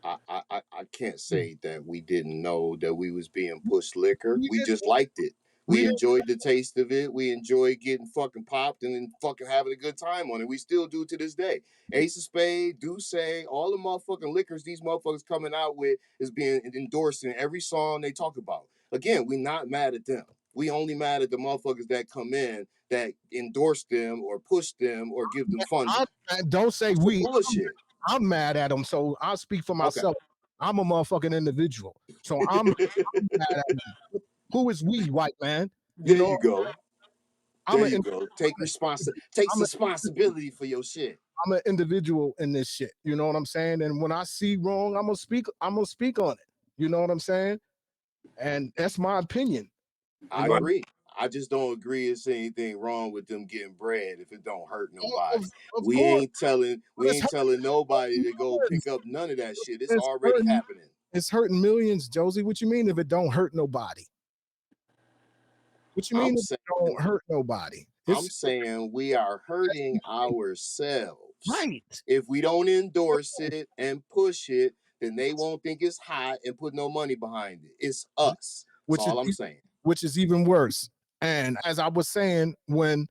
I can't say that we didn't know that we was being pushed liquor. We just liked it. We enjoyed the taste of it. We enjoyed getting fucking popped and then fucking having a good time on it. We still do to this day. Ace of Spades, Douce, all the motherfucking liquors these motherfuckers coming out with is being endorsed in every song they talk about. Again, we not mad at them. We only mad at the motherfuckers that come in that endorse them or push them or give them funding. Don't say we. Bullshit. I'm mad at them, so I'll speak for myself. Okay. I'm a motherfucking individual, so I'm mad at them. Who is we, white man? You go. There you go. Take responsibility for your shit. I'm an individual in this shit. You know what I'm saying? And when I see wrong, I'm gonna speak on it. You know what I'm saying? And that's my opinion. I agree. I just don't agree it's anything wrong with them getting bread if it don't hurt nobody. We ain't telling nobody to go pick up none of that shit. It's already happening. It's hurting millions, Josie. What you mean if it don't hurt nobody? What you mean if it don't hurt nobody? I'm saying we are hurting ourselves. Right. If we don't endorse it and push it, then they won't think it's hot and put no money behind it. It's us. That's all I'm saying. Which is even worse. And as I was saying, when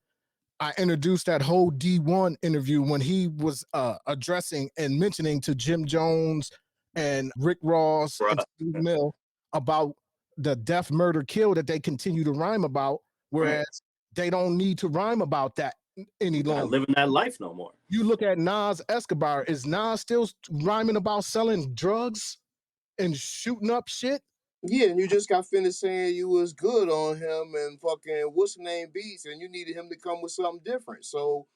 I introduced that whole D1 interview, when he was addressing and mentioning to Jim Jones and Rick Ross and Steve Mill about the death, murder, kill that they continue to rhyme about, whereas they don't need to rhyme about that any longer. Not living that life no more. You look at Nas Escobar. Is Nas still rhyming about selling drugs and shooting up shit? Yeah, and you just got finished saying you was good on him and fucking what's the name beats, and you needed him to come with something different. So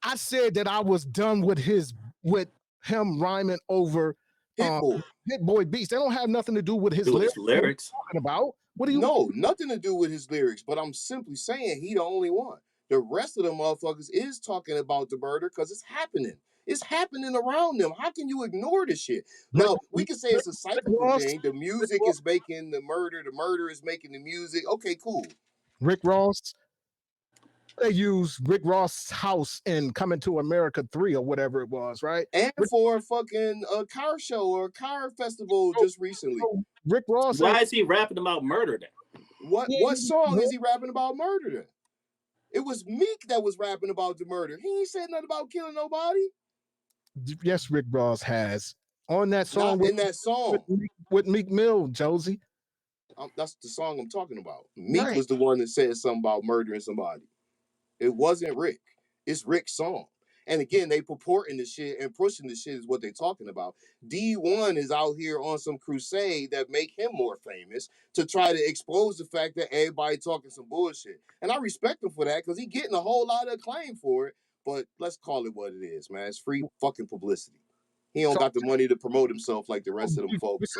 I said that I was done with him rhyming over Hit Boy beats. They don't have nothing to do with his lyrics. What are you talking about? What do you? No, nothing to do with his lyrics. But I'm simply saying he the only one. The rest of the motherfuckers is talking about the murder because it's happening. It's happening around them. How can you ignore this shit? Now, we can say it's a cyclical thing. The music is making the murder is making the music. Okay, cool. Rick Ross, they use Rick Ross' house in Coming to America 3 or whatever it was, right? And for a fucking car show or car festival just recently. Rick Ross. Why is he rapping about murder then? What song is he rapping about murder then? It was Meek that was rapping about the murder. He ain't said nothing about killing nobody. Yes, Rick Ross has on that song. Not in that song with Meek Mill, Josie. That's the song I'm talking about. Meek was the one that said something about murdering somebody. It wasn't Rick. It's Rick's song. And again, they purporting the shit and pushing the shit is what they're talking about. D1 is out here on some crusade that make him more famous to try to expose the fact that everybody talking some bullshit. And I respect him for that because he getting a whole lot of acclaim for it. But let's call it what it is, man. It's free fucking publicity. He don't got the money to promote himself like the rest of them folks.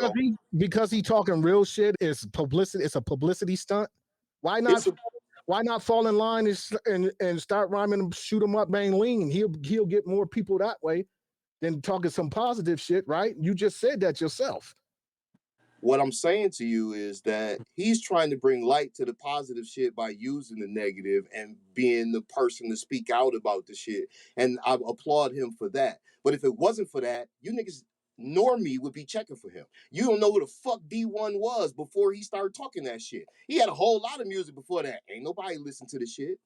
Because he talking real shit is publicity. It's a publicity stunt. Why not fall in line and start rhyming and shoot him up, bang lean? He'll get more people that way than talking some positive shit, right? You just said that yourself. What I'm saying to you is that he's trying to bring light to the positive shit by using the negative and being the person to speak out about the shit. And I applaud him for that. But if it wasn't for that, you niggas nor me would be checking for him. You don't know who the fuck D1 was before he started talking that shit. He had a whole lot of music before that. Ain't nobody listen to the shit.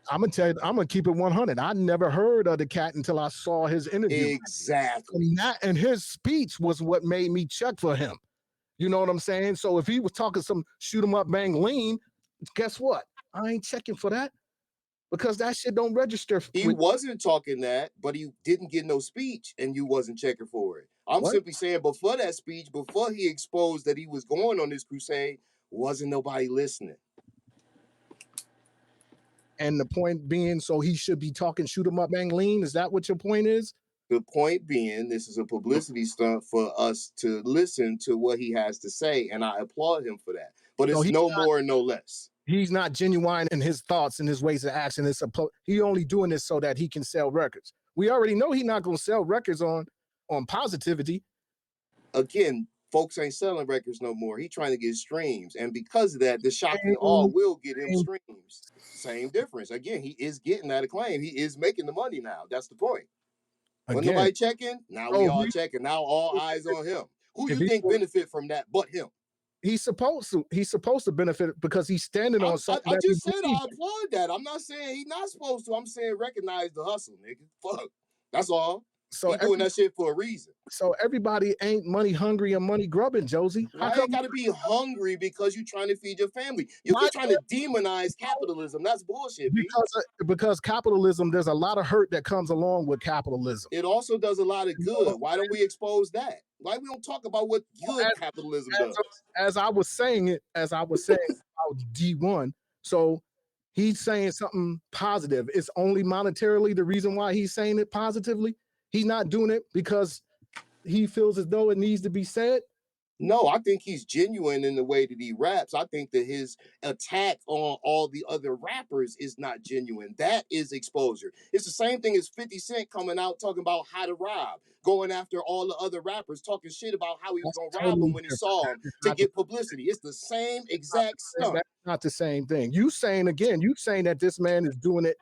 I'm gonna tell you, I'm gonna keep it 100. I never heard of the cat until I saw his interview. Exactly. And his speech was what made me check for him. You know what I'm saying? So if he was talking some shoot 'em up, bang lean, guess what? I ain't checking for that because that shit don't register. He wasn't talking that, but he didn't get no speech and you wasn't checking for it. I'm simply saying before that speech, before he exposed that he was going on this crusade, wasn't nobody listening. And the point being, so he should be talking shoot 'em up, bang lean. Is that what your point is? The point being, this is a publicity stunt for us to listen to what he has to say, and I applaud him for that. But it's no more and no less. He's not genuine in his thoughts and his ways of action. He only doing this so that he can sell records. We already know he's not going to sell records on positivity. Again, folks ain't selling records no more. He trying to get streams, and because of that, the shock and awe will get him streams. Same difference. Again, he is getting that acclaim. He is making the money now. That's the point. When nobody checking, now we all checking. Now all eyes on him. Who you think benefit from that but him? He's supposed to benefit because he's standing on something. I just said I applaud that. I'm not saying he's not supposed to. I'm saying recognize the hustle, nigga. Fuck. That's all. So he's doing that shit for a reason. So everybody ain't money hungry and money grubbing, Josie. How come you gotta be hungry because you're trying to feed your family? You keep trying to demonize capitalism. That's bullshit, because capitalism, there's a lot of hurt that comes along with capitalism. It also does a lot of good. Why don't we expose that? Why we don't talk about what good capitalism does? As I was saying about D1. So he's saying something positive. It's only monetarily the reason why he's saying it positively. He's not doing it because he feels as though it needs to be said. No, I think he's genuine in the way that he raps. I think that his attack on all the other rappers is not genuine. That is exposure. It's the same thing as 50 Cent coming out talking about how to rob, going after all the other rappers, talking shit about how he was going to rob them when he saw them to get publicity. It's the same exact stuff. That's not the same thing. You saying that this man is doing it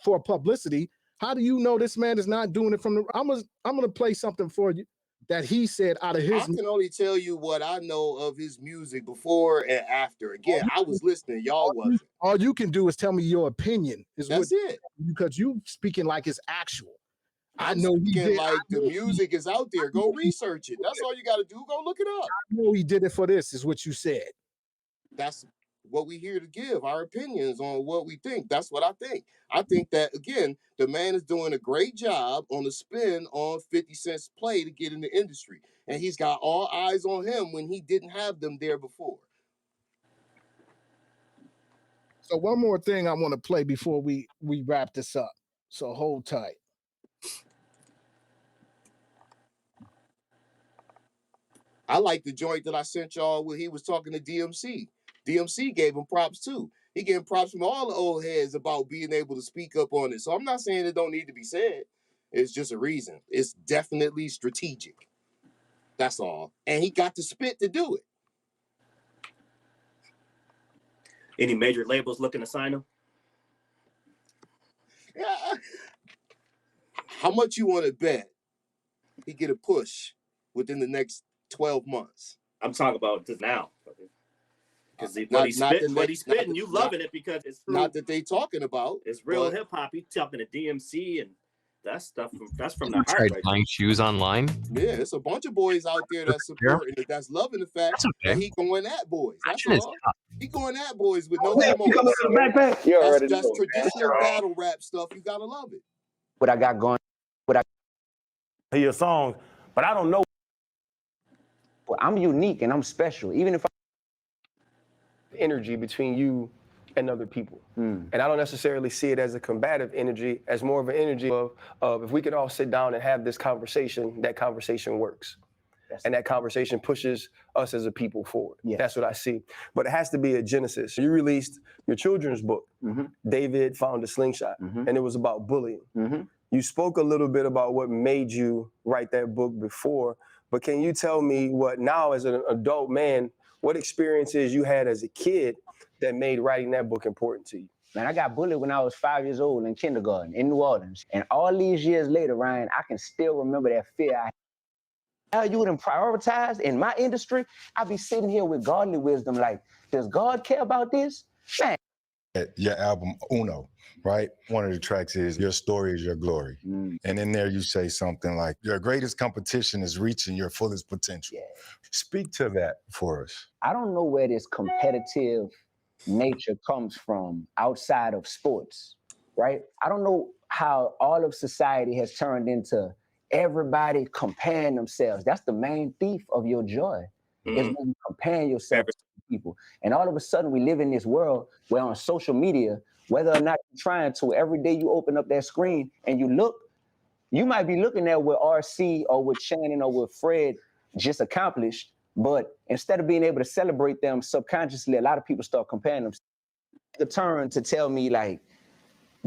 for publicity. How do you know this man is not doing it from the? I'm gonna play something for you that he said out of his. I can only tell you what I know of his music before and after. Again, I was listening. Y'all wasn't. All you can do is tell me your opinion. That's it. Because you speaking like it's actual. I know he did. Like the music is out there. Go research it. That's all you got to do. Go look it up. I know he did it for this. Is what you said. That's what we here to give our opinions on what we think. That's what I think. I think that, again, the man is doing a great job on the spin on 50 Cent's play to get in the industry. And he's got all eyes on him when he didn't have them there before. So one more thing I want to play before we wrap this up. So hold tight. I like the joint that I sent y'all when he was talking to DMC. DMC gave him props too. He gave him props from all the old heads about being able to speak up on it. So I'm not saying it don't need to be said. It's just a reason. It's definitely strategic. That's all. And he got the spit to do it. Any major labels looking to sign him? How much you want to bet he get a push within the next 12 months? I'm talking about just now. Because Not what he's spitting, you loving it because it's true. Not that they talking about. It's real hip hop. He's talking to DMC and that's stuff from the heart. Tried right buying shoes online. Yeah, it's a bunch of boys out there that's supporting it, that's loving the fact that he going at boys. That's all. He going at boys with no remorse. That's traditional battle rap stuff. You gotta love it. What I got going, hear your songs, but I don't know. Well, I'm unique and I'm special. Even if energy between you and other people. And I don't necessarily see it as a combative energy, as more of an energy of if we could all sit down and have this conversation, that conversation works. And that conversation pushes us as a people forward. Yeah. That's what I see. But it has to be a genesis. You released your children's book, David Found a Slingshot, and it was about bullying. You spoke a little bit about what made you write that book before, but can you tell me what now as an adult man, what experiences you had as a kid that made writing that book important to you? Man, I got bullied when I was 5 years old in kindergarten in New Orleans. And all these years later, Ryan, I can still remember that fear I had. How you would prioritize in my industry, I'd be sitting here with godly wisdom like, does God care about this? Man. Your album, Uno, right? One of the tracks is Your Story is Your Glory. And in there you say something like, your greatest competition is reaching your fullest potential. Yeah. Speak to that for us. I don't know where this competitive nature comes from outside of sports, right? I don't know how all of society has turned into everybody comparing themselves. That's the main thief of your joy, is when you comparing yourself to people. And all of a sudden we live in this world where on social media, whether or not you're trying to, every day you open up that screen and you look, you might be looking at what RC or what Shannon or what Fred just accomplished, but instead of being able to celebrate them subconsciously, a lot of people start comparing them. The turn to tell me like,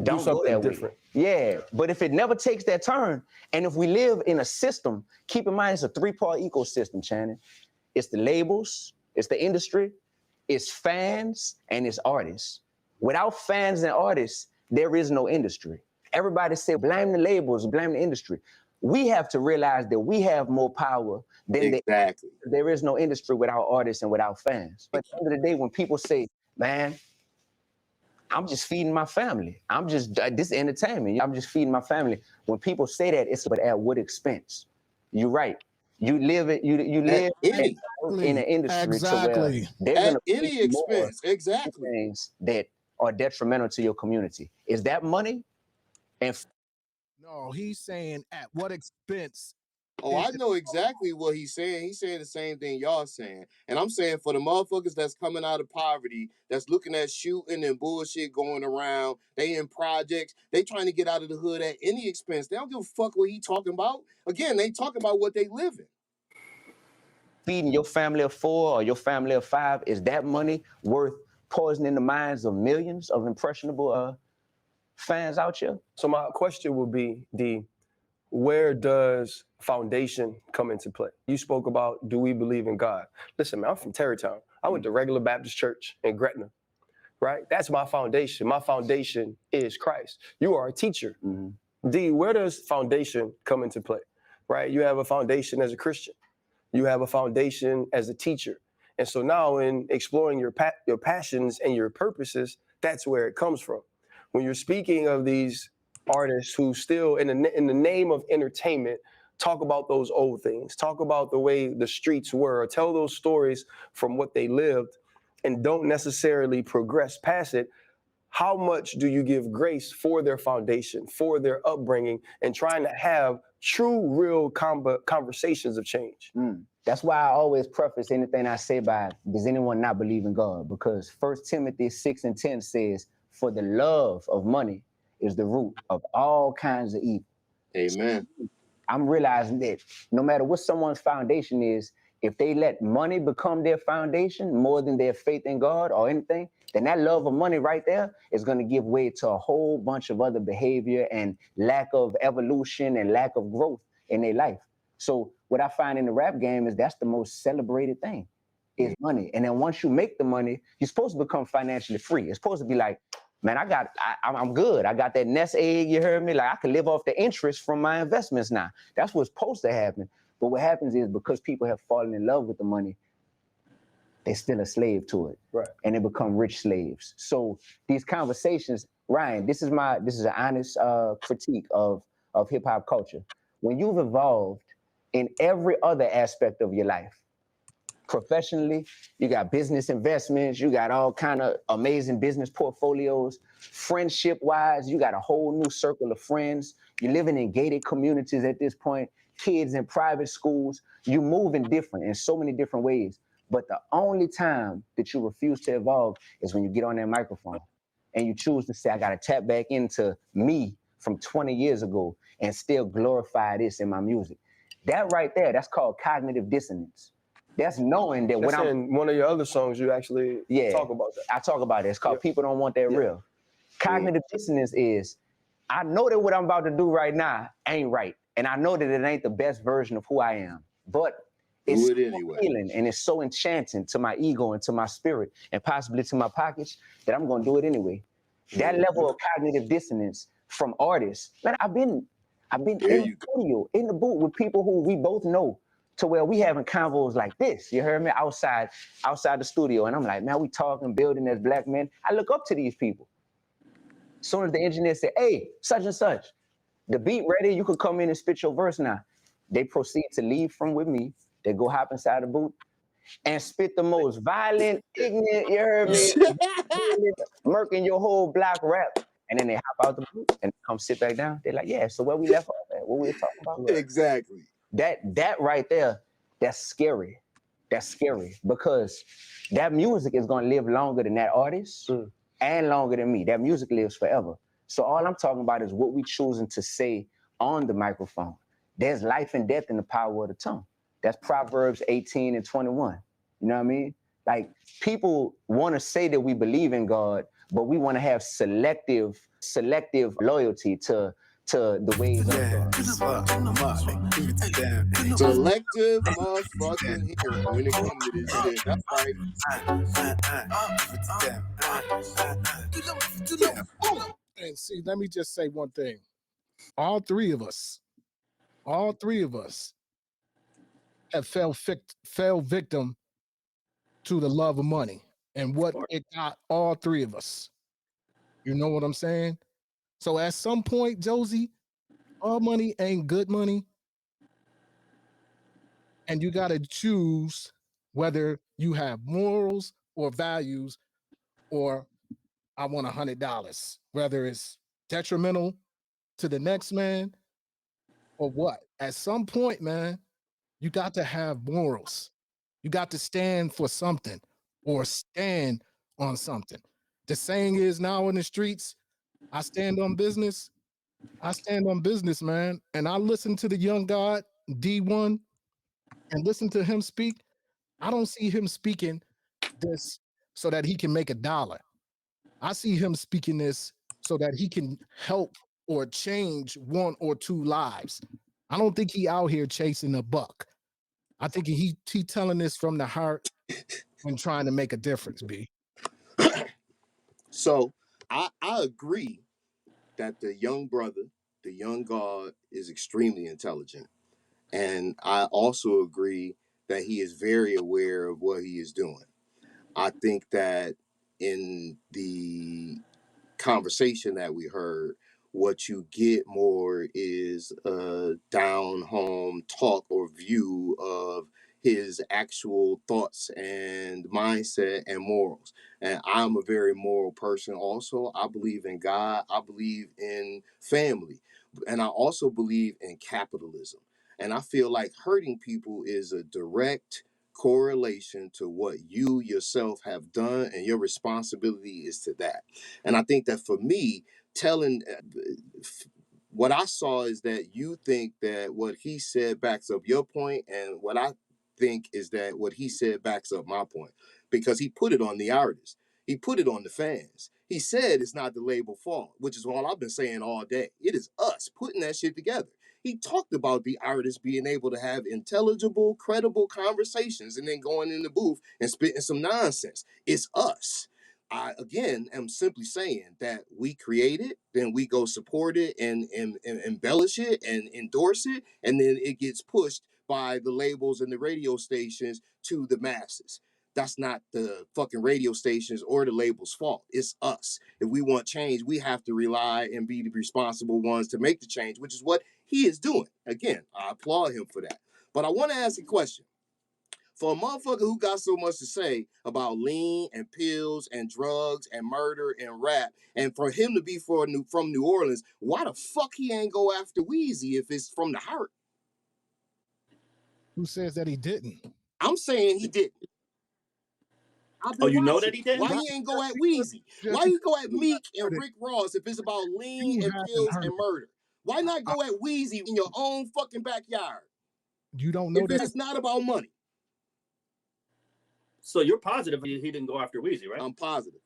don't go that way. Yeah, but if it never takes that turn, and if we live in a system, keep in mind it's a three-part ecosystem, Shannon. It's the labels, it's the industry, it's fans, and it's artists. Without fans and artists, there is no industry. Everybody say, blame the labels, blame the industry. We have to realize that we have more power than there is no industry without artists and without fans. But at the end of the day, when people say, man, I'm just feeding my family. I'm just, this entertainment. I'm just feeding my family. When people say that, it's but at what expense? You're right. You live it. You live in an industry to where they're going to any expense, things that are detrimental to your community. Is that money? And no, he's saying at what expense? Oh, I know exactly what he's saying. He's saying the same thing y'all saying. And I'm saying for the motherfuckers that's coming out of poverty, that's looking at shooting and bullshit going around, they in projects, they trying to get out of the hood at any expense. They don't give a fuck what he talking about. Again, they talking about what they living. Feeding your family of 4 or your family of 5, is that money worth poisoning the minds of millions of impressionable fans out here? So my question would be, D, where does foundation come into play? You spoke about, do we believe in God? Listen, man, I'm from Tarrytown. I went to regular Baptist church in Gretna, right? That's my foundation. My foundation is Christ. You are a teacher. D, where does foundation come into play, right? You have a foundation as a Christian. You have a foundation as a teacher. And so now in exploring your passions and your purposes, that's where it comes from. When you're speaking of these artists who still, in the name of entertainment, talk about those old things, talk about the way the streets were, or tell those stories from what they lived and don't necessarily progress past it, how much do you give grace for their foundation, for their upbringing, and trying to have true, real conversations of change? That's why I always preface anything I say by, does anyone not believe in God? Because 1 Timothy 6:10 says, for the love of money is the root of all kinds of evil. Amen. So I'm realizing that no matter what someone's foundation is, if they let money become their foundation more than their faith in God or anything, then that love of money right there is going to give way to a whole bunch of other behavior and lack of evolution and lack of growth in their life. So what I find in the rap game is that's the most celebrated thing, is money. And then once you make the money, you're supposed to become financially free. It's supposed to be like, man, I'm good. I got that nest egg, you heard me? Like, I can live off the interest from my investments now. That's what's supposed to happen. But what happens is because people have fallen in love with the money, they're still a slave to it. Right. And they become rich slaves. So these conversations, Ryan, this is an honest critique of hip hop culture. When you've evolved in every other aspect of your life, professionally, you got business investments, you got all kind of amazing business portfolios. Friendship wise, you got a whole new circle of friends. You're living in gated communities at this point, kids in private schools. You're moving different in so many different ways. But the only time that you refuse to evolve is when you get on that microphone and you choose to say, I got to tap back into me from 20 years ago and still glorify this in my music. That right there, that's called cognitive dissonance. That's knowing that when in one of your other songs, you actually talk about that. I talk about it. It's called People Don't Want That Real. Cognitive dissonance is, I know that what I'm about to do right now ain't right. And I know that it ain't the best version of who I am. But it's so appealing and it's so enchanting to my ego and to my spirit and possibly to my pockets that I'm gonna do it anyway. That level of cognitive dissonance from artists, man, I've been in the studio, in the booth with people who we both know, to where we having convos like this, you heard me, outside the studio. And I'm like, man, we talking, building as black men. I look up to these people. As soon as the engineer say, hey, such and such, the beat ready, you could come in and spit your verse now. They proceed to leave from with me. They go hop inside the booth and spit the most violent, ignorant, you heard me, murking your whole black rap. And then they hop out the booth and come sit back down. They're like, yeah, so where we left off at, what we were talking about? Exactly. That right there, that's scary. That's scary because that music is gonna live longer than that artist and longer than me. That music lives forever. So all I'm talking about is what we choosing to say on the microphone. There's life and death in the power of the tongue. That's Proverbs 18 and 21. You know what I mean? Like, people want to say that we believe in God, but we want to have selective loyalty to the ways of God. Selective motherfucking hearing when it comes to this shit. That's right. And see, let me just say one thing. All three of us have fell victim to the love of money and what it got all three of us. You know what I'm saying? So at some point, Josie, all money ain't good money. And you got to choose whether you have morals or values, or I want $100, whether it's detrimental to the next man or what. At some point, man, you got to have morals. You got to stand for something or stand on something. The saying is now in the streets, I stand on business. I stand on business, man. And I listen to the young God, D1, and listen to him speak. I don't see him speaking this so that he can make $1. I see him speaking this so that he can help or change 1 or 2 lives. I don't think he out here chasing a buck. I think he telling this from the heart and trying to make a difference, B. So I agree that the young brother, the young God, is extremely intelligent. And I also agree that he is very aware of what he is doing. I think that in the conversation that we heard, what you get more is a down home talk or view of his actual thoughts and mindset and morals. And I'm a very moral person also. I believe in God. I believe in family. And I also believe in capitalism. And I feel like hurting people is a direct correlation to what you yourself have done, and your responsibility is to that. And I think that for me, what I saw is that you think that what he said backs up your point, and what I think is that what he said backs up my point, because he put it on the artist. He put it on the fans. He said it's not the label fault, which is all I've been saying all day. It is us putting that shit together. He talked about the artist being able to have intelligible, credible conversations and then going in the booth and spitting some nonsense. It's us. I, again, am simply saying that we create it, then we go support it and embellish it and endorse it, and then it gets pushed by the labels and the radio stations to the masses. That's not the fucking radio stations or the label's fault. It's us. If we want change, we have to rely and be the responsible ones to make the change, which is what he is doing. Again, I applaud him for that. But I want to ask a question. For a motherfucker who got so much to say about lean and pills and drugs and murder and rap, and for him to be from New Orleans, why the fuck he ain't go after Weezy if it's from the heart? Who says that he didn't? I'm saying he didn't. Oh, you know that he didn't? Why he ain't go at Weezy? Why he go at Meek and Rick Ross if it's about lean and pills and murder? Why not go at Weezy in your own fucking backyard? You don't know that. If it's not about money. So you're positive he didn't go after Weezy, right? I'm positive.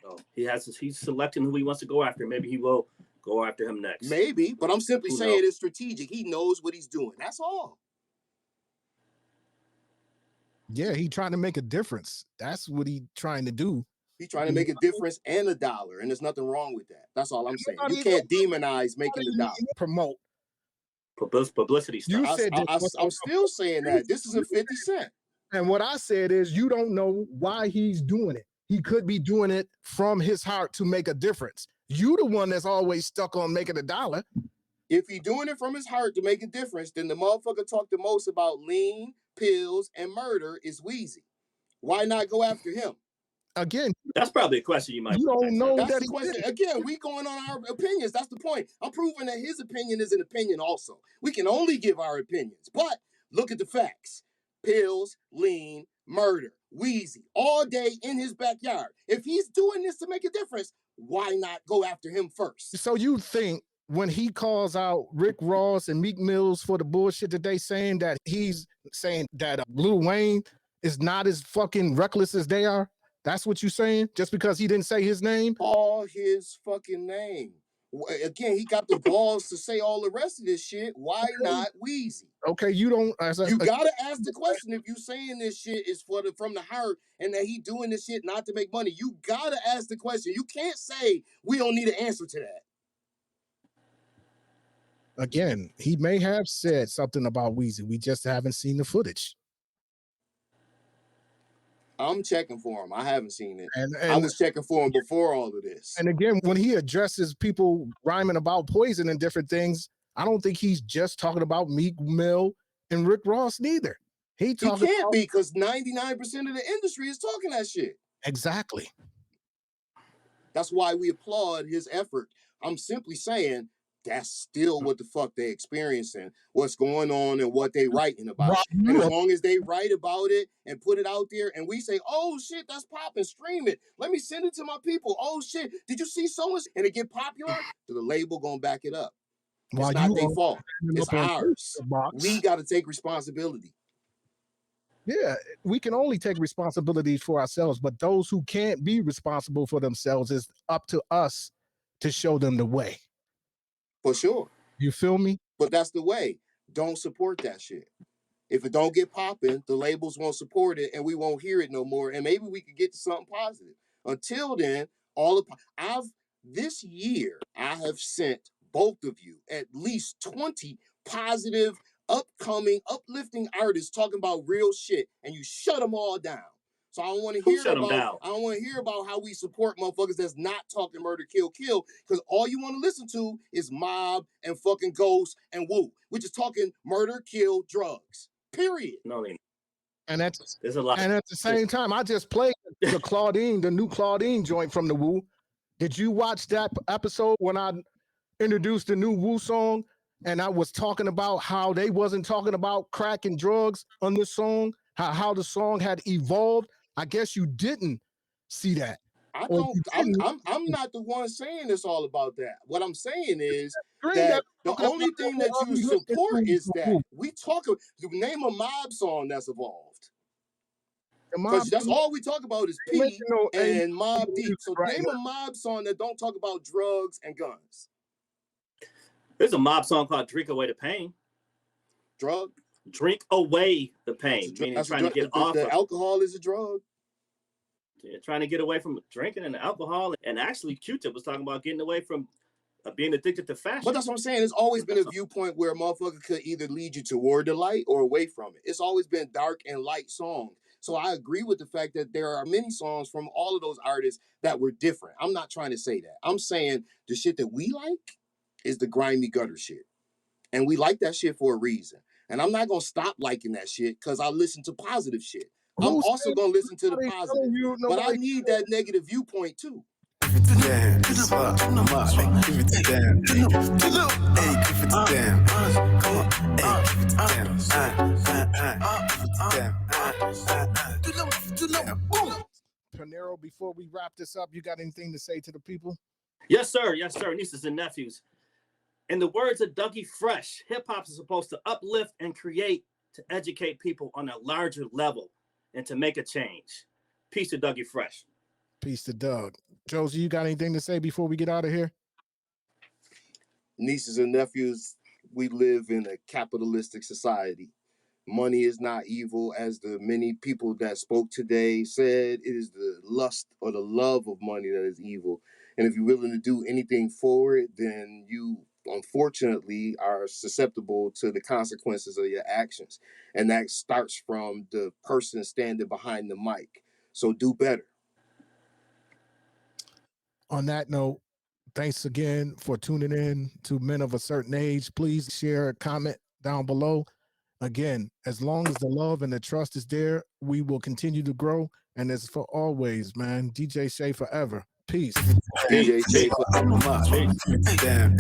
Oh, he's selecting who he wants to go after. Maybe he will go after him next. Maybe, but I'm simply saying it's strategic. He knows what he's doing. That's all. Yeah, he trying to make a difference. That's what he trying to do. He's trying to make a difference and a dollar, and there's nothing wrong with that. That's all I'm saying. You can't demonize making the dollar. Promote publicity stuff. I'm still saying that. This is a 50 Cent. And what I said is you don't know why he's doing it. He could be doing it from his heart to make a difference. You the one that's always stuck on making a dollar. If he's doing it from his heart to make a difference, then the motherfucker talk the most about lean, pills, and murder is Weezy. Why not go after him? Again, that's probably a question you might. You don't know that's that the question. Again, we going on our opinions. That's the point. I'm proving that his opinion is an opinion also. We can only give our opinions, but look at the facts. Pills, lean, murder, Weezy, all day in his backyard. If he's doing this to make a difference, why not go after him first? So you think when he calls out Rick Ross and Meek Mills for the bullshit that they saying, that he's saying that Lil Wayne is not as fucking reckless as they are? That's what you saying? Just because he didn't say his name? All his fucking name. Again, he got the balls to say all the rest of this shit. Why not Weezy? Okay, you don't. You gotta ask the question if you saying this shit is from the heart and that he doing this shit not to make money. You gotta ask the question. You can't say we don't need an answer to that. Again, he may have said something about Weezy. We just haven't seen the footage. I'm checking for him. I haven't seen it. And I was checking for him before all of this. And again, when he addresses people rhyming about poison and different things, I don't think he's just talking about Meek Mill and Rick Ross neither. He can't be, because 99% of the industry is talking that shit. Exactly. That's why we applaud his effort. I'm simply saying that's still what the fuck they experiencing, what's going on and what they writing about. And as long as they write about it and put it out there and we say, oh shit, that's popping, stream it. Let me send it to my people. Oh shit, did you see so much? And it get popular, the label gonna back it up. It's not their fault. It's ours. We got to take responsibility. Yeah, we can only take responsibility for ourselves, but those who can't be responsible for themselves, is up to us to show them the way. For sure. You feel me? But that's the way. Don't support that shit. If it don't get popping, the labels won't support it and we won't hear it no more. And maybe we could get to something positive. Until then, this year, I have sent both of you at least 20 positive, upcoming, uplifting artists talking about real shit, and you shut them all down. So I don't want to hear about how we support motherfuckers that's not talking murder, kill, because all you want to listen to is Mob and fucking Ghost and Woo, which is talking murder, kill, drugs. Period. No, and there's a lot. And at the same time, I just played the new Claudine joint from the Woo. Did you watch that episode when I introduced the new Woo song and I was talking about how they wasn't talking about crack and drugs on this song, how the song had evolved? I guess you didn't see that. I'm not the one saying it's all about that. What I'm saying is that the only thing that you support is that we talk. Name a Mob song that's evolved. Because that's all we talk about is P and Mob Deep. So name a Mob song that don't talk about drugs and guns. There's a Mob song called "Drink Away the Pain." Drug. Drink away the pain. Meaning trying to get off. The alcohol is a drug. Yeah, trying to get away from drinking and alcohol. And actually, Q-Tip was talking about getting away from being addicted to fashion. But that's what I'm saying. It's always been a viewpoint where a motherfucker could either lead you toward the light or away from it. It's always been dark and light songs. So I agree with the fact that there are many songs from all of those artists that were different. I'm not trying to say that. I'm saying the shit that we like is the grimy gutter shit. And we like that shit for a reason. And I'm not going to stop liking that shit because I listen to positive shit. I'm also going to listen to the positive. But I need that negative viewpoint too. Damn, give it to damn. Hey, give it to damn. Come on, hey, give it to damn. Panero, before we wrap this up, you got anything to say to the people? Yes, sir. Yes, sir. Nieces and nephews. In the words of Dougie Fresh, hip-hop is supposed to uplift and create to educate people on a larger level and to make a change. Peace to Dougie Fresh. Peace to Doug. Josie, you got anything to say before we get out of here? Nieces and nephews, we live in a capitalistic society. Money is not evil, as the many people that spoke today said. It is the lust or the love of money that is evil. And if you're willing to do anything for it, then you unfortunately are susceptible to the consequences of your actions. And that starts from the person standing behind the mic. So do better. On that note, thanks again for tuning in to Men of a Certain Age. Please share a comment down below. Again, as long as the love and the trust is there, we will continue to grow. And as for always, man, DJ Shay forever. Peace. DJ Shay forever. Damn.